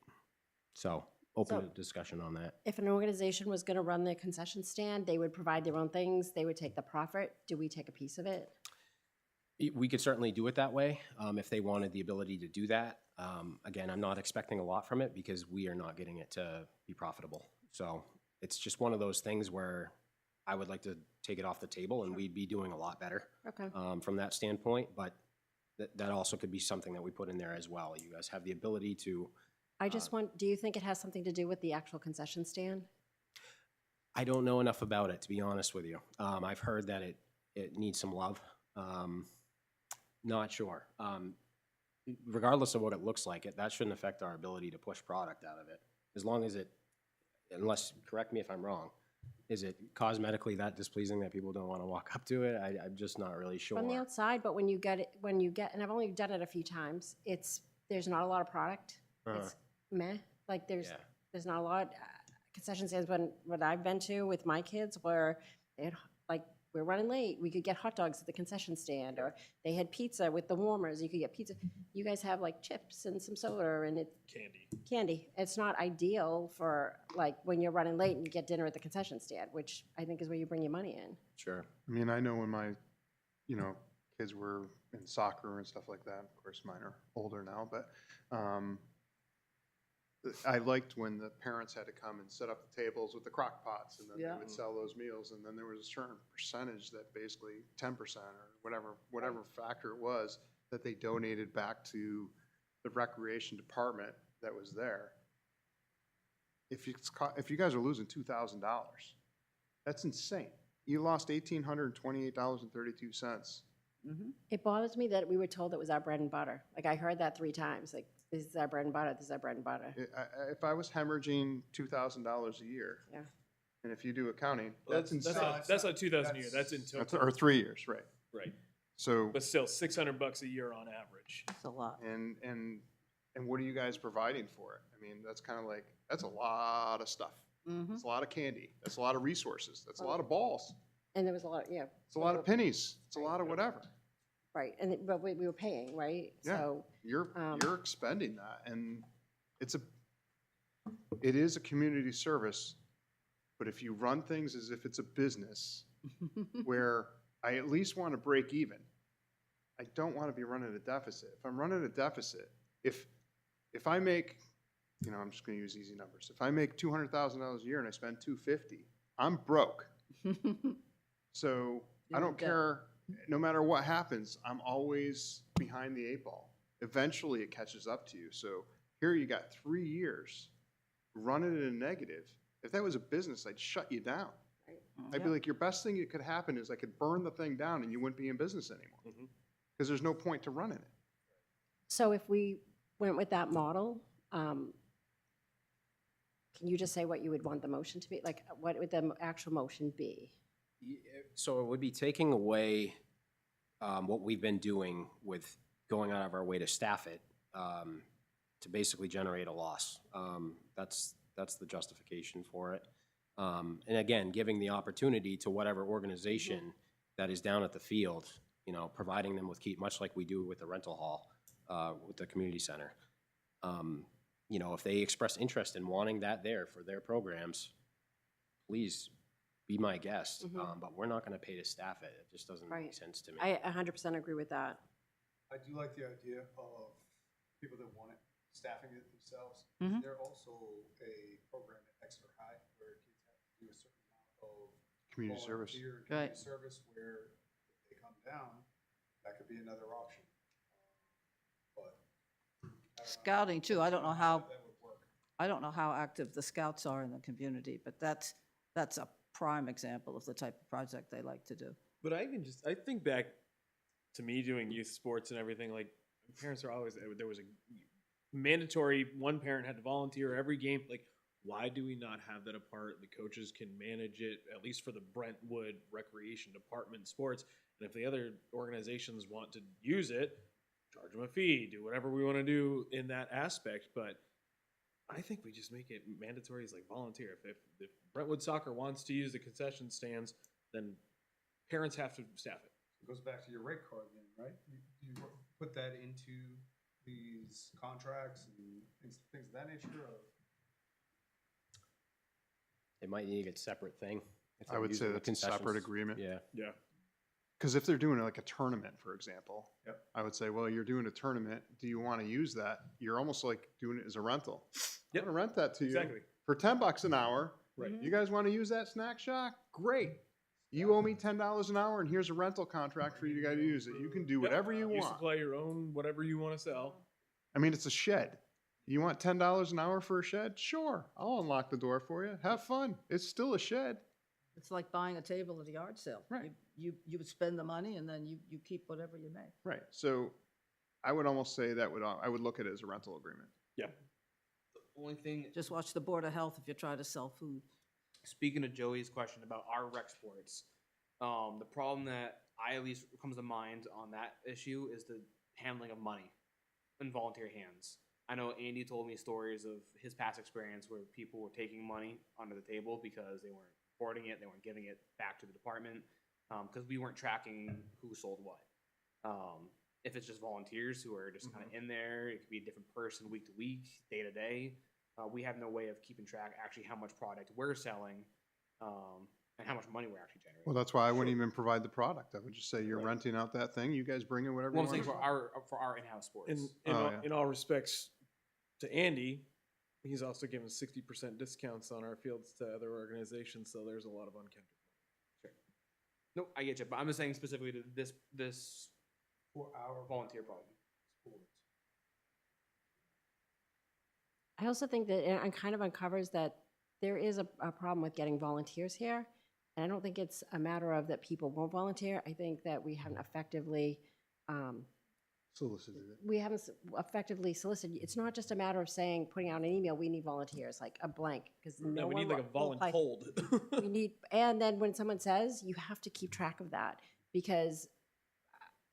Speaker 6: So open to discussion on that.
Speaker 4: If an organization was going to run their concession stand, they would provide their own things, they would take the profit. Do we take a piece of it?
Speaker 6: We could certainly do it that way if they wanted the ability to do that. Again, I'm not expecting a lot from it because we are not getting it to be profitable. So it's just one of those things where I would like to take it off the table and we'd be doing a lot better
Speaker 4: Okay.
Speaker 6: from that standpoint. But that also could be something that we put in there as well. You guys have the ability to.
Speaker 4: I just do you think it has something to do with the actual concession stand?
Speaker 6: I don't know enough about it, to be honest with you. I've heard that it needs some love. Not sure. Regardless of what it looks like, that shouldn't affect our ability to push product out of it. As long as unless, correct me if I'm wrong, is it cosmetically that displeasing that people don't want to walk up to it? I'm just not really sure.
Speaker 4: From the outside, but when you get, and I've only done it a few times, there's not a lot of product. It's meh. Like there's not a lot. Concession stands when I've been to with my kids where they had, like, we're running late, we could get hot dogs at the concession stand, or they had pizza with the warmers, you could get pizza. You guys have like chips and some soda and candy. It's not ideal for like when you're running late and you get dinner at the concession stand, which I think is where you bring your money in.
Speaker 6: Sure.
Speaker 1: I mean, I know when my, kids were in soccer and stuff like that, of course mine are older now, but I liked when the parents had to come and set up the tables with the crock pots and then
Speaker 10: Yeah.
Speaker 1: they would sell those meals, and then there was a certain percentage that basically 10% or whatever factor it was that they donated back to the recreation department that was there. If you guys are losing $2,000, that's insane. You lost $1,828.32.
Speaker 4: It bothers me that we were told it was our bread and butter. Like I heard that 3 times, like this is our bread and butter, this is our bread and butter.
Speaker 1: If I was hemorrhaging $2,000 a year,
Speaker 4: Yeah.
Speaker 1: and if you do accounting,
Speaker 3: Well,
Speaker 1: that's insane.
Speaker 3: that's not 2,000 a year. That's in total.
Speaker 1: Or 3 years, right?
Speaker 3: Right.
Speaker 1: So,
Speaker 3: But still, $600 a year on average.
Speaker 10: It's a lot.
Speaker 1: and what are you guys providing for it? I mean, that's kind of like, that's a lot of stuff. It's a lot of candy. That's a lot of resources. That's a lot of balls.
Speaker 4: And there was a lot, yeah.
Speaker 1: It's a lot of pennies. It's a lot of whatever.
Speaker 4: Right, but we were paying, right?
Speaker 1: Yeah.
Speaker 4: So,
Speaker 1: You're expending that, and it is a community service, but if you run things as if it's a business where I at least want to break even, I don't want to be running a deficit. If I'm running a deficit, if I make, I'm just going to use easy numbers. If I make $200,000 a year and I spend $250,000, I'm broke. So I don't care. No matter what happens, I'm always behind the 8 ball. Eventually it catches up to you. So here you got 3 years running in a negative. If that was a business, I'd shut you down. I'd be like, your best thing that could happen is I could burn the thing down and you wouldn't be in business anymore. Because there's no point to running it.
Speaker 4: so if we went with that model, can you just say what you would want the motion to be? Like, what would the actual motion be?
Speaker 6: So it would be taking away what we've been doing with going out of our way to staff it, to basically generate a loss. That's the justification for it. And again, giving the opportunity to whatever organization that is down at the field, you know, providing them with key, much like we do with the rental hall, with the community center. You know, if they express interest in wanting that there for their programs, please be my guest. But we're not gonna pay to staff it. It just doesn't make
Speaker 4: Right.
Speaker 6: sense to me.
Speaker 4: I 100% agree with that.
Speaker 9: I do like the idea of people that want it staffing it themselves.
Speaker 10: Mhm.
Speaker 9: There's also a program at Exeter High where kids have to do a certain amount of
Speaker 1: Community service.
Speaker 9: volunteer
Speaker 10: Right.
Speaker 9: community service where if they come down, that could be another option. But I don't know.
Speaker 10: Scouting too, I don't know how,
Speaker 9: That would work.
Speaker 10: I don't know how active the scouts are in the community, but that's a prime example of the type of project they like to do.
Speaker 3: But I think back to me doing youth sports and everything, like, parents are always, there was a mandatory, one parent had to volunteer every game. Like, why do we not have that apart? The coaches can manage it, at least for the Brentwood Recreation Department sports. And if the other organizations want to use it, charge them a fee, do whatever we want to do in that aspect. But I think we just make it mandatory as like volunteer. If Brentwood Soccer wants to use the concession stands, then parents have to staff it.
Speaker 9: It goes back to your rate card then, right? You put that into these contracts and things of that nature, or?
Speaker 6: It might need to get separate thing. if
Speaker 1: I
Speaker 6: they're
Speaker 1: would say
Speaker 6: using the
Speaker 1: that's a separate
Speaker 6: concessions.
Speaker 1: agreement.
Speaker 6: Yeah.
Speaker 3: Yeah.
Speaker 1: Because if they're doing like a tournament, for example,
Speaker 9: Yep.
Speaker 1: I would say, well, you're doing a tournament. Do you want to use that? You're almost like doing it as a rental.
Speaker 3: Yep.
Speaker 1: I'm gonna rent that to you
Speaker 3: Exactly.
Speaker 1: for $10 an hour.
Speaker 3: Right.
Speaker 1: You guys want to use that snack shack? Great. You owe me $10 an hour, and here's a rental contract for you to use it. You can do whatever you
Speaker 3: You
Speaker 1: want.
Speaker 3: supply your own, whatever you want to sell.
Speaker 1: I mean, it's a shed. You want $10 an hour for a shed? Sure, I'll unlock the door for you. Have fun. It's still a shed.
Speaker 10: It's like buying a table at a yard sale.
Speaker 1: Right.
Speaker 10: You would spend the money and then you keep whatever you make.
Speaker 1: Right. So I would almost say that I would look at it as a rental agreement.
Speaker 3: Yeah.
Speaker 5: Only thing,
Speaker 10: Just watch the Board of Health if you try to sell food.
Speaker 5: speaking of Joey's question about our rec sports, the problem that I at least comes to mind on that issue is the handling of money in volunteer hands. I know Andy told me stories of his past experience where people were taking money under the table because they weren't reporting it, they weren't giving it back to the department, because we weren't tracking who sold what. If it's just volunteers who are just kind of in there, it could be a different person week to week, day to day. We have no way of keeping track actually how much product we're selling, and how much money we're actually generating.
Speaker 1: Well, that's why I wouldn't even provide the product. I would just say, you're
Speaker 3: Right.
Speaker 1: renting out that thing. You guys bring in whatever
Speaker 5: Well,
Speaker 1: you
Speaker 5: I'm saying
Speaker 1: want.
Speaker 5: for our in-house sports.
Speaker 3: In all respects to Andy, he's also given 60% discounts on our fields to other organizations, so there's a lot of uncounted.
Speaker 5: No, I get you, but I'm just saying specifically to this
Speaker 9: For our
Speaker 5: volunteer problem.
Speaker 9: sports.
Speaker 4: I also think that it kind of uncovers that there is a problem with getting volunteers here. And I don't think it's a matter of that people won't volunteer. I think that we haven't effectively,
Speaker 1: Solicited it.
Speaker 4: effectively solicited. It's not just a matter of saying, putting out an email, we need volunteers, like a blank, because
Speaker 3: No, we need like a voluntold.
Speaker 4: We need, and then when someone says, you have to keep track of that, because,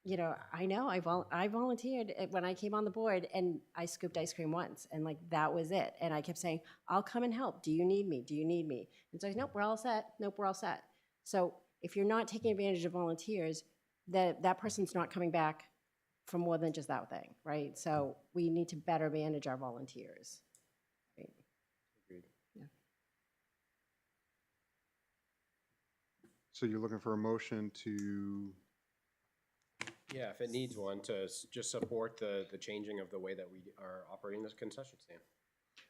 Speaker 4: you know I volunteered when I came on the board, and I scooped ice cream once, and like that was it. And I kept saying, I'll come and help. Do you need me? Do you need me? And so, nope, we're all set. Nope, we're all set. So if you're not taking advantage of volunteers, that person's not coming back for more than just that thing, right? So we need to better manage our volunteers. Right?
Speaker 6: Agreed.
Speaker 4: Yeah.
Speaker 1: So you're looking for a motion to,
Speaker 6: Yeah, if it needs one, to just support the changing of the way that we are operating this concession stand.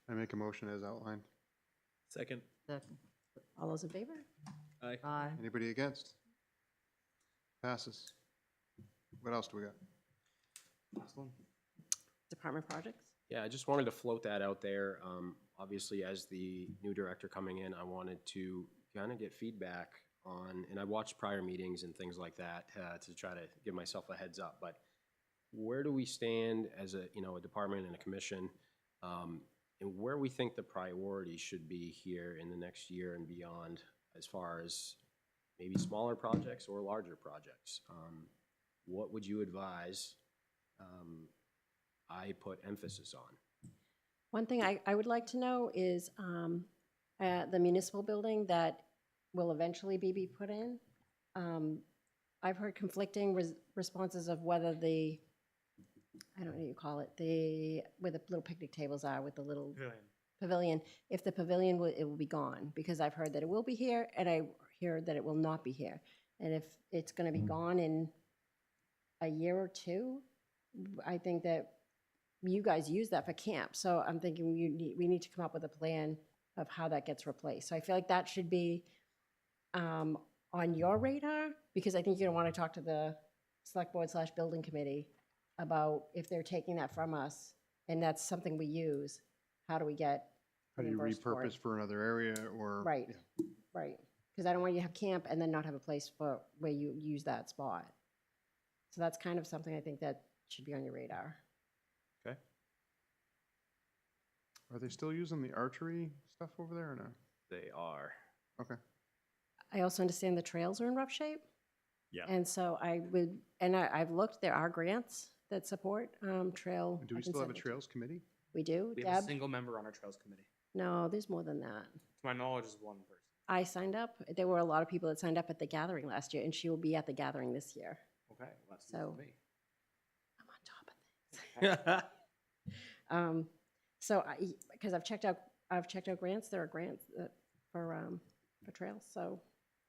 Speaker 1: I make a motion as outlined.
Speaker 3: Second.
Speaker 10: Second.
Speaker 4: All those in favor?
Speaker 3: Aye.
Speaker 10: Aye.
Speaker 1: Anybody against? Passes. What else do we got?
Speaker 5: Last one.
Speaker 4: Department projects?
Speaker 6: Yeah, I just wanted to float that out there. Obviously, as the new director coming in, I wanted to kind of get feedback on, and I watched prior meetings and things like that to try to give myself a heads up. But where do we stand as a department and a commission, and where we think the priorities should be here in the next year and beyond, as far as maybe smaller projects or larger projects? what would you advise I put emphasis on?
Speaker 4: One thing I would like to know is the municipal building that will eventually be put in. I've heard conflicting responses of whether the, I don't know what you call it, where the little picnic tables are with the little pavilion. If the pavilion it will be gone, because I've heard that it will be here, and I hear that it will not be here. And if it's going to be gone in a year or two, I think that you guys use that for camp. So I'm thinking we need to come up with a plan of how that gets replaced. So I feel like that should be on your radar, because I think you're going to want to talk to the select board / building committee about if they're taking that from us and that's something we use, how do we get
Speaker 1: How do you
Speaker 4: reimbursed for it?
Speaker 1: repurpose for another area or?
Speaker 4: Right,
Speaker 1: yeah.
Speaker 4: right. Because I don't want you to have camp and then not have a place for where you use that spot. So that's kind of something I think that should be on your radar.
Speaker 1: Okay. Are they still using the archery stuff over there or no?
Speaker 6: They are.
Speaker 1: Okay.
Speaker 4: I also understand the trails are in rough shape.
Speaker 8: Yeah.
Speaker 4: And so I've looked, there are grants that support trail.
Speaker 1: And do we
Speaker 4: I can
Speaker 1: still have a
Speaker 4: send it to you.
Speaker 1: trails committee?
Speaker 4: We do,
Speaker 5: We have a
Speaker 4: Deb?
Speaker 5: single member on our trails committee.
Speaker 4: No, there's more than that.
Speaker 5: To my knowledge, is one person.
Speaker 4: I signed up. There were a lot of people that signed up at the gathering last year, and she will be at the gathering this year.
Speaker 5: Okay, well, that's
Speaker 4: So-
Speaker 5: me.
Speaker 4: I'm on top of things. So because I've checked out grants. There are grants for trails. So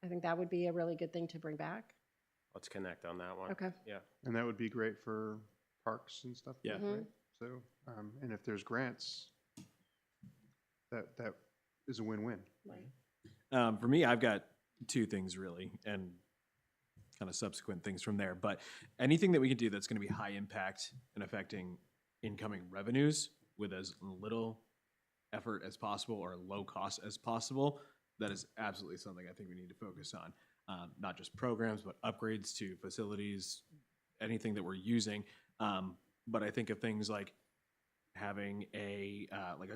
Speaker 4: I think that would be a really good thing to bring back.
Speaker 6: Let's connect on that one.
Speaker 4: Okay.
Speaker 6: Yeah.
Speaker 1: And that would be great for parks and stuff.
Speaker 8: Yeah.
Speaker 1: right? So, and if there's grants, that is a win-win.
Speaker 4: Right.
Speaker 8: For me, I've got two things really, and kind of subsequent things from there. But anything that we can do that's going to be high impact and affecting incoming revenues with as little effort as possible or low cost as possible, that is absolutely something I think we need to focus on. Not just programs, but upgrades to facilities, anything that we're using. But I think of things like having a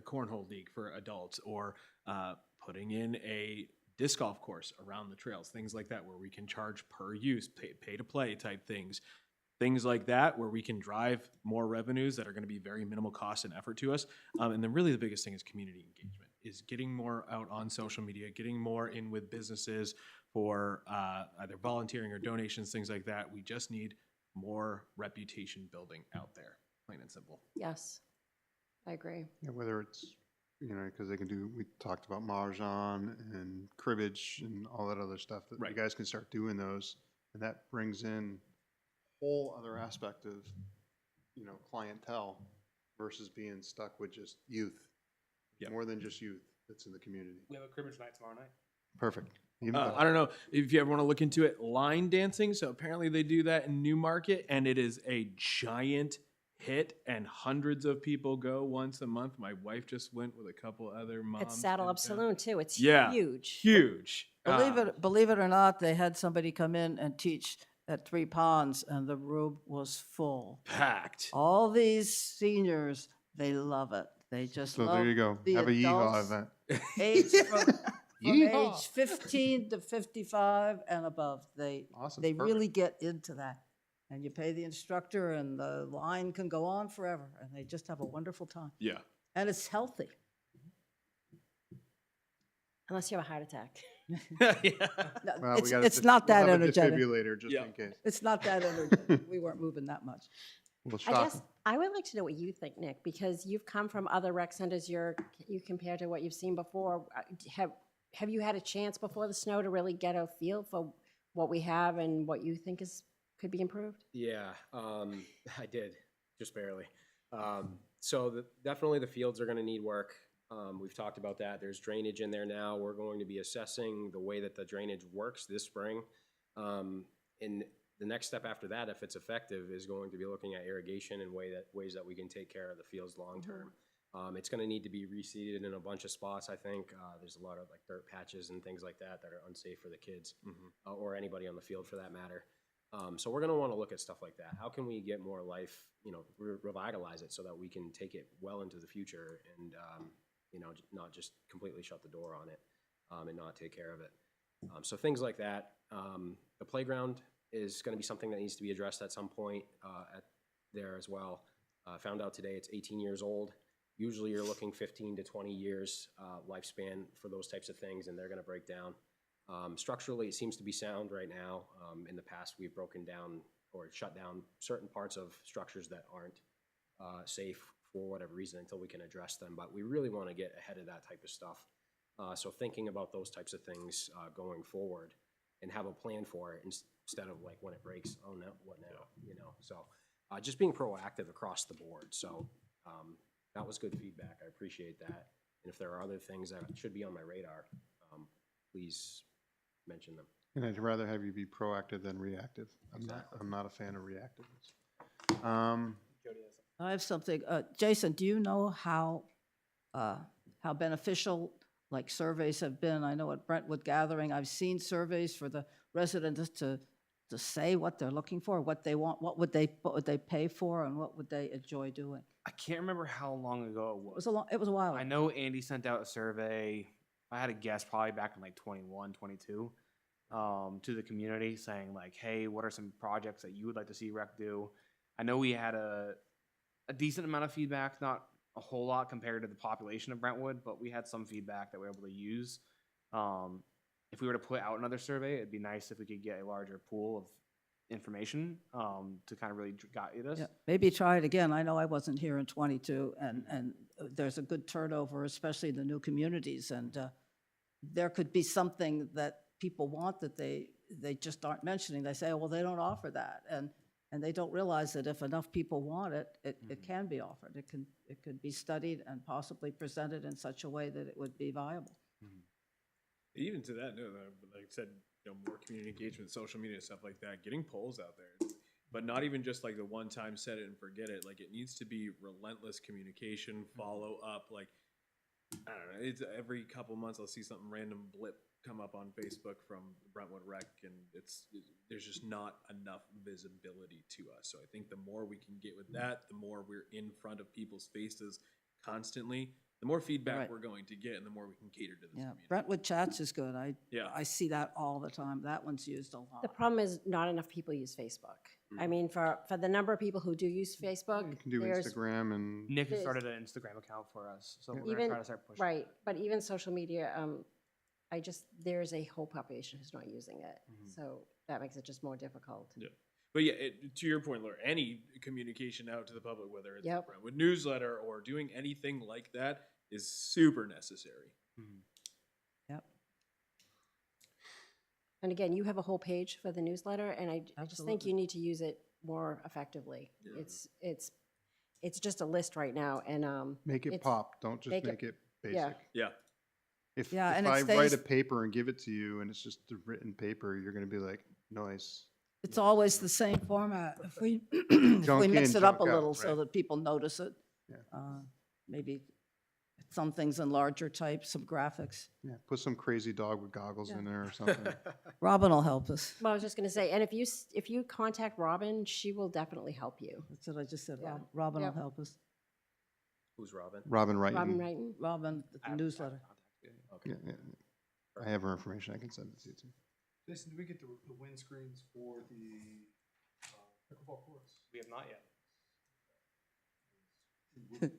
Speaker 8: cornhole league for adults, or putting in a disc golf course around the trails, things like that, where we can charge per use, pay to play type things like that, where we can drive more revenues that are going to be very minimal cost and effort to us. And then really the biggest thing is community engagement, is getting more out on social media, getting more in with businesses for either volunteering or donations, things like that. We just need more reputation building out there, plain and simple.
Speaker 4: Yes, I agree.
Speaker 1: Yeah, whether it's, because they can do, we talked about Mahjong and cribbage and all that other stuff, that you
Speaker 8: Right.
Speaker 1: guys can start doing those. And that brings in a whole other aspect of, clientele versus being stuck with just youth.
Speaker 8: Yep.
Speaker 1: More than just youth that's in the community.
Speaker 5: We have a cribbage night tomorrow night.
Speaker 1: Perfect. Even
Speaker 8: I
Speaker 1: better.
Speaker 8: don't know if you ever want to look into it, line dancing. So apparently they do that in Newmarket, and it is a giant hit, and hundreds of people go once a month. My wife just went with a couple other moms.
Speaker 4: It's Saddle
Speaker 8: in
Speaker 4: Up
Speaker 8: town.
Speaker 4: Saloon too. It's
Speaker 8: Yeah.
Speaker 4: huge.
Speaker 8: Huge.
Speaker 10: Believe it or not, they had somebody come in and teach at Three Ponds, and the room was full.
Speaker 8: Packed.
Speaker 10: All these seniors, they love it. They just
Speaker 1: So
Speaker 10: love
Speaker 1: there you go.
Speaker 10: the
Speaker 1: Have a yeehaw
Speaker 10: adults.
Speaker 1: event.
Speaker 10: Age from
Speaker 1: Yeehaw.
Speaker 10: age 15 to 55 and above.
Speaker 1: Awesome.
Speaker 10: They
Speaker 1: Perfect.
Speaker 10: really get into that. And you pay the instructor, and the line can go on forever, and they just have a wonderful time.
Speaker 8: Yeah.
Speaker 10: And it's healthy.
Speaker 4: Unless you have a heart attack.
Speaker 10: No,
Speaker 1: Well, we gotta
Speaker 10: it's
Speaker 1: just-
Speaker 10: not that
Speaker 1: we'll have a
Speaker 10: energetic.
Speaker 1: defibrillator just
Speaker 8: Yeah.
Speaker 1: in case.
Speaker 10: It's not that energetic. We weren't moving that much.
Speaker 1: We'll
Speaker 4: I
Speaker 1: shock
Speaker 4: guess
Speaker 1: 'em.
Speaker 4: I would like to know what you think, Nick, because you've come from other rec centers. You compare to what you've seen before. Have you had a chance before the snow to really get a feel for what we have and what you think could be improved?
Speaker 6: Yeah, I did, just barely. So definitely the fields are going to need work. We've talked about that. There's drainage in there now. We're going to be assessing the way that the drainage works this spring. And the next step after that, if it's effective, is going to be looking at irrigation and ways that we can take care of the fields long term. It's going to need to be reseeded in a bunch of spots, I think. There's a lot of dirt patches and things like that are unsafe for the kids or anybody on the field for that matter. So we're going to want to look at stuff like that. How can we get more life, revitalize it so that we can take it well into the future and, not just completely shut the door on it and not take care of it. So things like that. The playground is gonna be something that needs to be addressed at some point, at there as well. Found out today it's 18 years old. Usually you're looking 15 to 20 years, lifespan for those types of things, and they're gonna break down. Structurally, it seems to be sound right now. In the past, we've broken down or shut down certain parts of structures that aren't safe for whatever reason until we can address them. But we really want to get ahead of that type of stuff. So thinking about those types of things going forward and have a plan for it instead of like when it breaks, oh no, what now? You know, so just being proactive across the board. So that was good feedback. I appreciate that. And if there are other things that should be on my radar, please mention them.
Speaker 1: And I'd rather have you be proactive than reactive. I'm not a fan of reactiveness.
Speaker 10: I have something, Jason, do you know how beneficial, like, surveys have been? I know at Brentwood Gathering, I've seen surveys for the residents to say what they're looking for, what they want, what would they pay for, and what would they enjoy doing.
Speaker 5: I can't remember how long ago it was.
Speaker 10: It was a while
Speaker 5: I
Speaker 10: ago.
Speaker 5: know Andy sent out a survey, I had a guess probably back in like 21, 22, to the community saying like, hey, what are some projects that you would like to see rec do? I know we had a decent amount of feedback, not a whole lot compared to the population of Brentwood, but we had some feedback that we were able to use. If we were to put out another survey, it'd be nice if we could get a larger pool of information to kind of really guide us.
Speaker 10: Yeah, maybe try it again. I know I wasn't here in 22, and there's a good turnover, especially in the new communities, and there could be something that people want that they just aren't mentioning. They say, oh, well, they don't offer that, and they don't realize that if enough people want it, it can be offered. It could be studied and possibly presented in such a way that it would be viable.
Speaker 8: Even to that note, like I said, more community engagement, social media, stuff like that, getting polls out there. But not even just like the one time set it and forget it. Like, it needs to be relentless communication, follow up. Like, I don't know, it's every couple months I'll see something random blip come up on Facebook from Brentwood Rec, and there's just not enough visibility to us. So I think the more we can get with that, the more we're in front of people's faces constantly, the more feedback
Speaker 10: Right.
Speaker 8: we're going to get, and the more we can cater to this
Speaker 10: Yeah,
Speaker 8: community.
Speaker 10: Brentwood Chats is good.
Speaker 8: Yeah.
Speaker 10: I see that all the time. That one's used a lot.
Speaker 4: The problem is not enough people use Facebook. I mean, for the number of people who do use Facebook,
Speaker 1: You can do
Speaker 4: there's
Speaker 1: Instagram and
Speaker 5: Nick has
Speaker 4: There's-
Speaker 5: started an Instagram account for us, so we're gonna
Speaker 4: even
Speaker 5: try to start pushing.
Speaker 4: right, but even social media, there's a whole population who's not using it, so that makes it just more difficult.
Speaker 8: Yeah. But yeah, to your point, Laura, any communication out to the public, whether it's a
Speaker 4: Yep.
Speaker 8: Brentwood newsletter or doing anything like that, is super necessary.
Speaker 10: Yep.
Speaker 4: And again, you have a whole page for the newsletter, and I just think
Speaker 10: Absolutely.
Speaker 4: you need to use it more effectively. It's just a list right now, and
Speaker 1: make it
Speaker 4: it's-
Speaker 1: pop. Don't just
Speaker 4: make it-
Speaker 1: make it
Speaker 4: yeah.
Speaker 1: basic.
Speaker 8: Yeah.
Speaker 1: If
Speaker 10: Yeah, and it
Speaker 1: I write a
Speaker 10: stays-
Speaker 1: paper and give it to you and it's just a written paper, you're gonna be like, nice.
Speaker 10: It's always the same format. If we, if
Speaker 1: Junk
Speaker 10: we
Speaker 1: in,
Speaker 10: mix it up a
Speaker 1: junk out,
Speaker 10: little so
Speaker 1: right.
Speaker 10: that people notice it.
Speaker 1: Yeah.
Speaker 10: Maybe some things in larger type, some graphics.
Speaker 1: Yeah, put some crazy dog with goggles in there or something.
Speaker 10: Robin will help us.
Speaker 4: Well, I was just gonna say, and if you contact Robin, she will definitely help you.
Speaker 10: That's what I just said.
Speaker 4: Yeah.
Speaker 10: Robin will
Speaker 4: Yep.
Speaker 10: help us.
Speaker 6: Who's Robin?
Speaker 1: Robin Wright.
Speaker 4: Robin Wrighton.
Speaker 10: Robin, the newsletter.
Speaker 6: Okay.
Speaker 1: Yeah, I have her information. I can send it to you too.
Speaker 9: Jason, do we get the windscreens for the pickleball courts?
Speaker 5: We have not yet.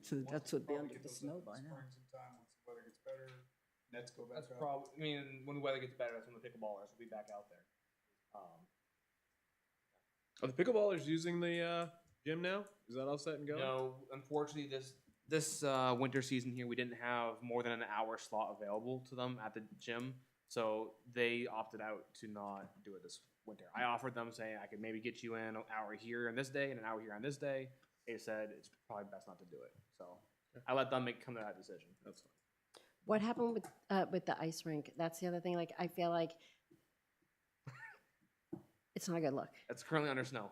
Speaker 10: So that's would be
Speaker 9: Probably
Speaker 10: under
Speaker 9: get
Speaker 10: the
Speaker 9: those
Speaker 10: snow
Speaker 9: up in
Speaker 10: by
Speaker 9: the
Speaker 10: now.
Speaker 9: spring sometime once the weather gets better, nets go back
Speaker 5: That's
Speaker 9: up.
Speaker 5: probably, I mean, when the weather gets better, that's when the pickleballers will be back out there.
Speaker 8: Are the pickleballers using the gym now? Is that all set and going?
Speaker 5: No, unfortunately, this winter season here, we didn't have more than an hour slot available to them at the gym, so they opted out to not do it this winter. I offered them saying I could maybe get you in an hour here on this day and an hour here on this day. They said it's probably best not to do it, so I let them come to that decision.
Speaker 8: That's fine.
Speaker 4: What happened with the ice rink? That's the other thing. Like, I feel like it's not a good look.
Speaker 5: It's currently under snow.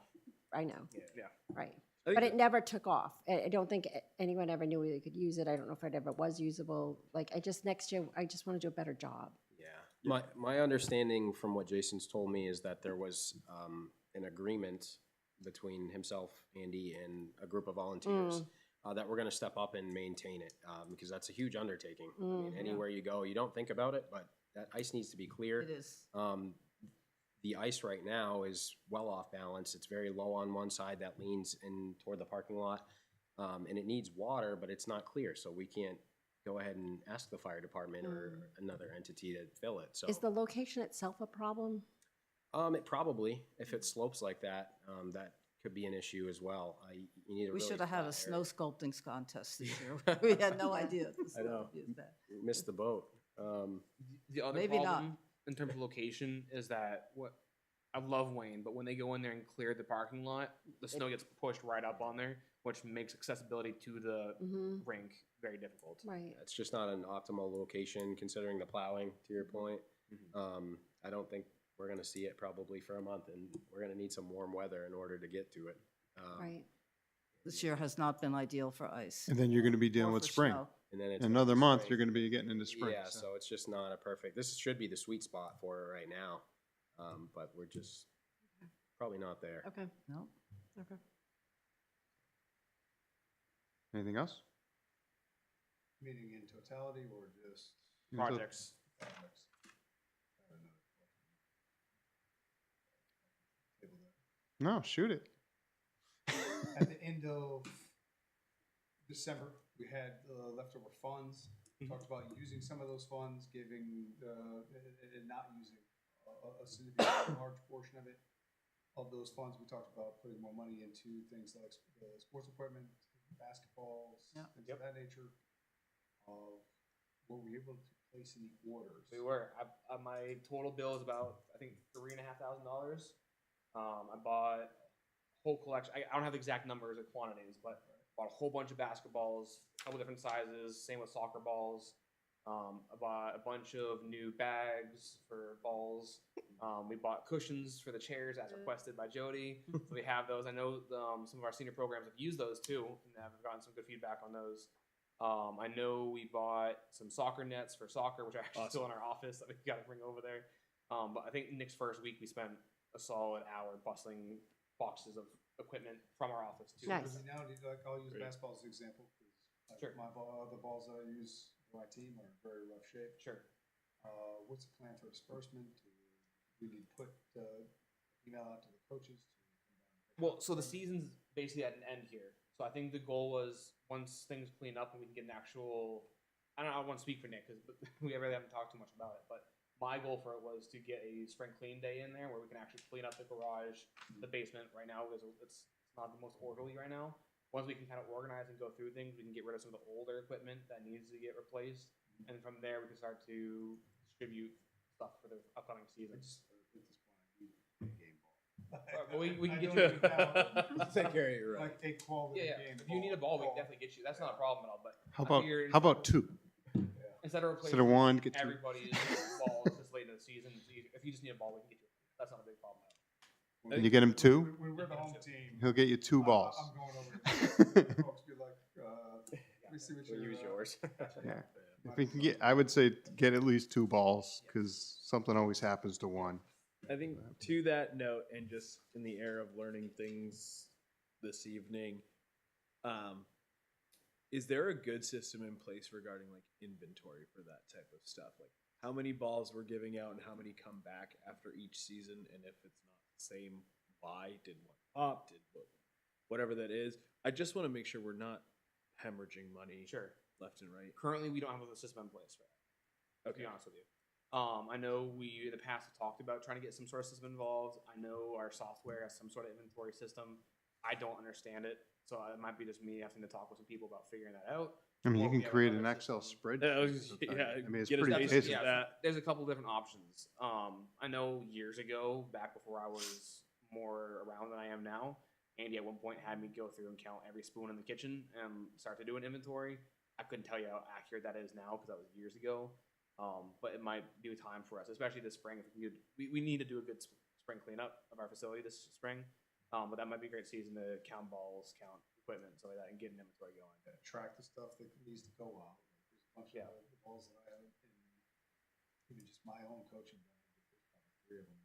Speaker 4: I know,
Speaker 5: Yeah.
Speaker 4: right?
Speaker 8: I think
Speaker 4: But it never took off. I don't think anyone ever knew they could use it. I don't know if it ever was usable. Like, next year, I just want to do a better job.
Speaker 6: Yeah. My understanding from what Jason's told me is that there was an agreement between himself, Andy, and a group of volunteers that we're going to step up and maintain it because that's a huge undertaking. I mean, anywhere you go, you don't think about it, but that ice needs to be clear.
Speaker 10: It is.
Speaker 6: the ice right now is well off balance. It's very low on one side that leans in toward the parking lot. And it needs water, but it's not clear, so we can't go ahead and ask the fire department or another entity to fill it, so.
Speaker 4: Is the location itself a problem?
Speaker 6: It probably, if it slopes like that, that could be an issue as well. You need a
Speaker 10: We
Speaker 6: really
Speaker 10: should have had a
Speaker 6: flat
Speaker 10: snow
Speaker 6: area.
Speaker 10: sculpting contest this year. We had no idea. the
Speaker 6: I know.
Speaker 10: slope is bad.
Speaker 6: We missed the boat.
Speaker 5: The other
Speaker 10: Maybe not.
Speaker 5: problem in terms of location is that I love Wayne, but when they go in there and clear the parking lot, the snow gets pushed right up on there, which makes accessibility to the rink very difficult.
Speaker 4: Right.
Speaker 6: It's just not an optimal location considering the plowing, to your point. I don't think we're gonna see it probably for a month, and we're gonna need some warm weather in order to get to it.
Speaker 4: Right.
Speaker 10: This year has not been ideal for ice.
Speaker 1: And then you're gonna be dealing
Speaker 10: Or
Speaker 1: with
Speaker 10: for
Speaker 1: spring.
Speaker 10: snow.
Speaker 6: And then it's
Speaker 1: In another month,
Speaker 6: spring.
Speaker 1: you're gonna be getting into spring.
Speaker 6: Yeah, so it's just not a perfect, this should be the sweet spot for it right now. But we're just probably not there.
Speaker 4: Okay.
Speaker 10: No.
Speaker 4: Okay.
Speaker 1: Anything else?
Speaker 9: Meaning in totality or just?
Speaker 5: Projects.
Speaker 9: projects? I don't know. Table that.
Speaker 1: No, shoot it.
Speaker 9: At the end of December, we had leftover funds. We talked about using some of those funds, giving, and not using a significant large portion of it. Of those funds, we talked about putting more money into things like sports equipment, basketballs,
Speaker 10: Yeah.
Speaker 9: things of that nature. Were we able to place any orders?
Speaker 5: We were. My total bill is about, I think, $3,500. I bought a whole collection. I don't have the exact numbers or quantities, but bought a whole bunch of basketballs, a couple different sizes. Same with soccer balls. I bought a bunch of new bags for balls. We bought cushions for the chairs as requested by Jody. So we have those. I know some of our senior programs have used those too, and have gotten some good feedback on those. I know we bought some soccer nets for soccer, which are actually still in our office that we got to bring over there. But I think Nick's first week we spent a solid hour bustling boxes of equipment from our office too.
Speaker 4: Nice.
Speaker 9: Now, I'll use basketball as an example, because
Speaker 5: Sure.
Speaker 9: the balls that I use for my team are in very rough shape.
Speaker 5: Sure.
Speaker 9: What's the plan for disbursement? Do we need to put email out to the coaches to come down and pick
Speaker 5: Well,
Speaker 9: up
Speaker 5: so the
Speaker 9: equipment?
Speaker 5: season's basically at an end here. So I think the goal was once things clean up and we can get an actual. I don't want to speak for Nick because we really haven't talked too much about it. But my goal for it was to get a spring clean day in there where we can actually clean up the garage, the basement right now because it's not the most orderly right now. Once we can kind of organize and go through things, we can get rid of some of the older equipment that needs to get replaced, and from there we can start to distribute stuff for the upcoming season.
Speaker 9: At this point, I need a game ball.
Speaker 5: Well, we can
Speaker 9: I
Speaker 5: get
Speaker 9: know
Speaker 5: you.
Speaker 6: Take care of your
Speaker 9: Like a quality
Speaker 5: Yeah,
Speaker 9: game.
Speaker 5: if you need a ball, we can definitely get you. That's not a problem at all. But
Speaker 1: How
Speaker 5: I
Speaker 1: about,
Speaker 5: figured
Speaker 1: how about two?
Speaker 5: instead of replacing
Speaker 1: Instead of one, get two.
Speaker 5: everybody's balls this late in the season, if you just need a ball, we can get you. That's not a big problem.
Speaker 1: Can you get him two?
Speaker 9: When we're the home team.
Speaker 1: He'll get you two balls.
Speaker 9: I'm going over to folks, be like, let me see what
Speaker 6: We'll
Speaker 9: you're.
Speaker 6: use yours.
Speaker 1: Yeah. If we can get, I would say get at least two balls, because something always happens to one.
Speaker 3: I think to that note, and just in the air of learning things this evening, is there a good system in place regarding like inventory for that type of stuff? Like how many balls we're giving out and how many come back after each season? And if it's not the same, why? Did one pop? Did whatever that is? I just want to make sure we're not hemorrhaging money
Speaker 5: Sure.
Speaker 3: left and right.
Speaker 5: Currently, we don't have a system in place for that. To be honest with you, I know we in the past have talked about trying to get some sort of system involved. I know our software has some sort of inventory system. I don't understand it, so it might be just me having to talk with some people about figuring that out.
Speaker 1: I mean,
Speaker 5: Or
Speaker 1: you
Speaker 5: we
Speaker 1: can
Speaker 5: have
Speaker 1: create
Speaker 5: another
Speaker 1: an Excel
Speaker 5: system.
Speaker 1: spreadsheet.
Speaker 3: Yeah,
Speaker 1: I mean, it's
Speaker 3: get us
Speaker 1: pretty
Speaker 3: basic
Speaker 1: basic.
Speaker 3: to that.
Speaker 5: There's a couple different options. I know years ago, back before I was more around than I am now, Andy at one point had me go through and count every spoon in the kitchen and start to do an inventory. I couldn't tell you how accurate that is now because that was years ago. But it might be a time for us, especially this spring. If we need to do a good spring cleanup of our facility this spring. But that might be a great season to count balls, count equipment, stuff like that, and get an inventory going.
Speaker 9: Track the stuff that needs to go out. There's a bunch
Speaker 5: Yeah.
Speaker 9: of the balls that I have, and even just my own coaching bag, there's probably 3 of them.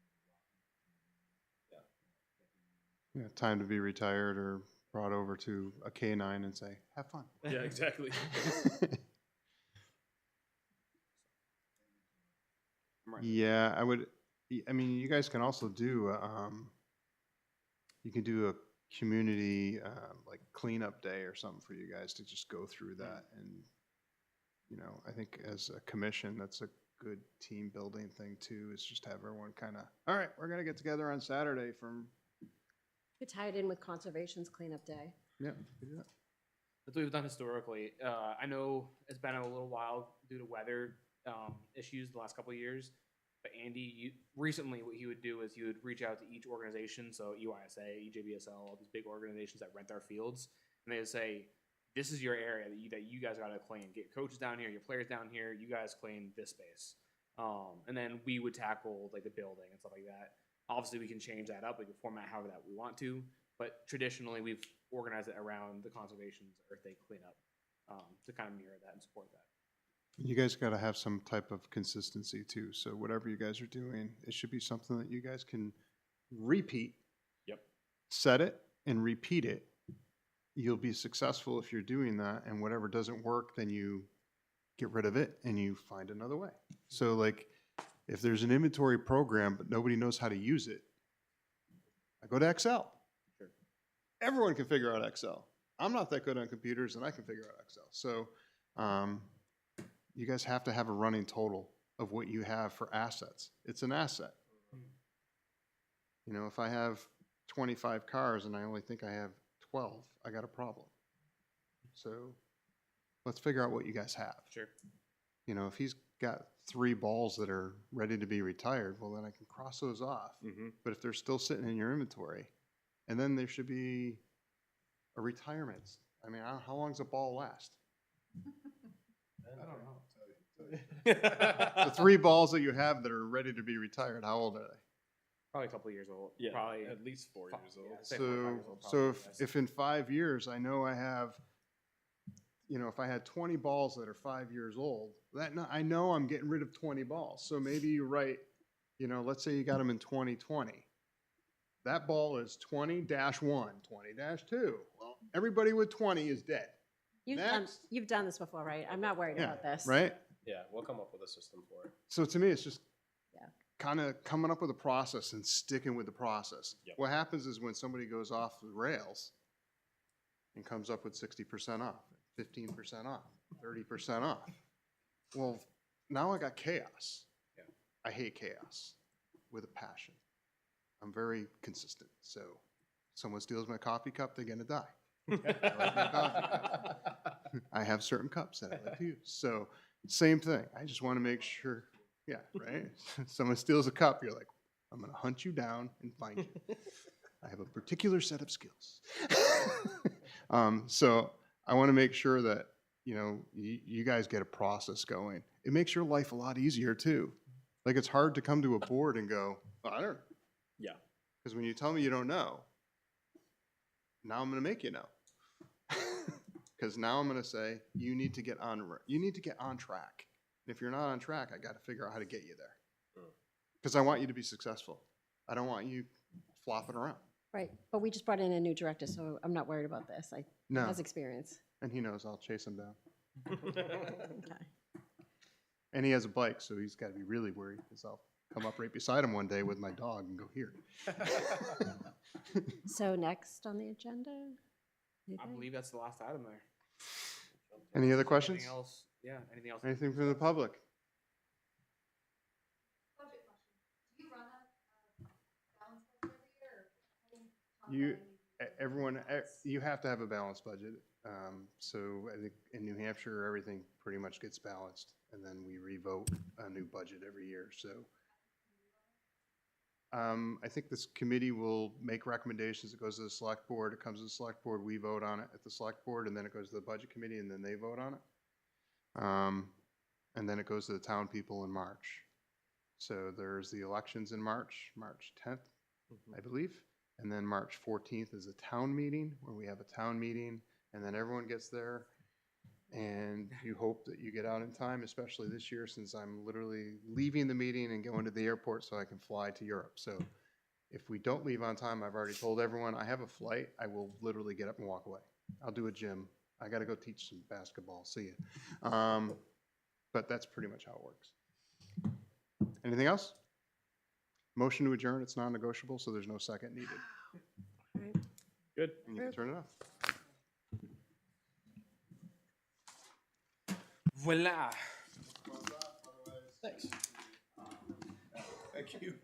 Speaker 1: Yeah, time to be retired or brought over to a K9 and say, have fun.
Speaker 3: Yeah, exactly.
Speaker 5: I'm right.
Speaker 1: Yeah, I would, I mean, you guys can also do, you can do a community, like cleanup day or something for you guys to just go through that. And, you know, I think as a commission, that's a good team building thing too, is just have everyone kind of, all right, we're going to get together on Saturday from,
Speaker 4: You could tie it in with Conservation's cleanup day.
Speaker 1: yeah, we do that.
Speaker 5: That's what we've done historically. I know it's been a little while due to weather issues the last couple of years. But Andy, recently what he would do is he would reach out to each organization, so EYSA, EJBSL, all these big organizations that rent our fields, and they would say, this is your area that you guys got to clean. Get coaches down here, your players down here, you guys clean this space. And then we would tackle like the building and stuff like that. Obviously, we can change that up. We can format however that we want to. But traditionally, we've organized it around the conservation's Earth Day cleanup to kind of mirror that and support that.
Speaker 1: You guys got to have some type of consistency too. So whatever you guys are doing, it should be something that you guys can repeat.
Speaker 3: Yep.
Speaker 1: Set it and repeat it. You'll be successful if you're doing that. And whatever doesn't work, then you get rid of it and you find another way. So like if there's an inventory program, but nobody knows how to use it, I go to Excel.
Speaker 3: Sure.
Speaker 1: Everyone can figure out Excel. I'm not that good on computers and I can figure out Excel. So, you guys have to have a running total of what you have for assets. It's an asset. You know, if I have 25 cars and I only think I have 12, I got a problem. So let's figure out what you guys have.
Speaker 5: Sure.
Speaker 1: You know, if he's got 3 balls that are ready to be retired, well, then I can cross those off. But if they're still sitting in your inventory, and then there should be a retirement. I mean, how long does a ball last?
Speaker 9: I don't know.
Speaker 1: The 3 balls that you have that are ready to be retired, how old are they?
Speaker 5: Probably a couple of years old.
Speaker 3: Yeah,
Speaker 5: Probably
Speaker 3: at least 4 years old.
Speaker 5: Yeah, I'd say 4 or 5
Speaker 1: So,
Speaker 5: years old,
Speaker 1: so
Speaker 5: probably, yes.
Speaker 1: if in 5 years, I know I have, you know, if I had 20 balls that are 5 years old, I know I'm getting rid of 20 balls. So maybe you write, you know, let's say you got them in 2020. That ball is 20-1, 20-2. Well, everybody with 20 is dead. Next.
Speaker 4: You've done this before, right? I'm not worried
Speaker 1: Yeah,
Speaker 4: about this.
Speaker 1: right?
Speaker 6: Yeah, we'll come up with a system for it.
Speaker 1: So to me, it's just
Speaker 4: Yeah.
Speaker 1: kind of coming up with a process and sticking with the process.
Speaker 3: Yep.
Speaker 1: What happens is when somebody goes off the rails and comes up with 60% off, 15% off, 30% off, well, now I got chaos.
Speaker 5: Yeah.
Speaker 1: I hate chaos with a passion. I'm very consistent. So someone steals my coffee cup, they're going to die. I like my coffee cup. I have certain cups that I like to use. So same thing. I just want to make sure. Yeah, right? Someone steals a cup, you're like, I'm going to hunt you down and find you. I have a particular set of skills. So I want to make sure that, you know, you guys get a process going. It makes your life a lot easier too. Like it's hard to come to a board and go, oh, I don't know.
Speaker 3: Yeah.
Speaker 1: Because when you tell me you don't know, now I'm going to make you know. Because now I'm going to say, you need to get on track. And if you're not on track, I got to figure out how to get you there. Because I want you to be successful. I don't want you flopping around.
Speaker 4: Right, but we just brought in a new director, so I'm not worried about this. He
Speaker 1: No.
Speaker 4: has experience.
Speaker 1: And he knows I'll chase him down.
Speaker 4: Okay.
Speaker 1: And he has a bike, so he's got to be really worried because I'll come up right beside him one day with my dog and go, here.
Speaker 4: So next on the agenda?
Speaker 5: I
Speaker 4: anything?
Speaker 5: believe that's the last item there.
Speaker 1: Any other questions?
Speaker 5: Anything else? Yeah, anything else?
Speaker 1: Anything from the public? Everyone, you have to have a balanced budget. So I think in New Hampshire, everything pretty much gets balanced, and then we revote a new budget every year. So I think this committee will make recommendations. It goes to the select board. It comes to the select board. We vote on it at the select board, and then it goes to the budget committee, and then they vote on it. And then it goes to the town people in March. So there's the elections in March 10th, I believe. And then March 14th is a town meeting, where we have a town meeting, and then everyone gets there. And you hope that you get out in time, especially this year, since I'm literally leaving the meeting and going to the airport so I can fly to Europe. So if we don't leave on time, I've already told everyone I have a flight. I will literally get up and walk away. I'll do a gym. I got to go teach some basketball. See ya. But that's pretty much how it works. Anything else? Motion to adjourn, it's non-negotiable, so there's no second needed.
Speaker 3: Good.
Speaker 1: And you can turn it off.
Speaker 5: Voila.
Speaker 9: Thanks. Thank you.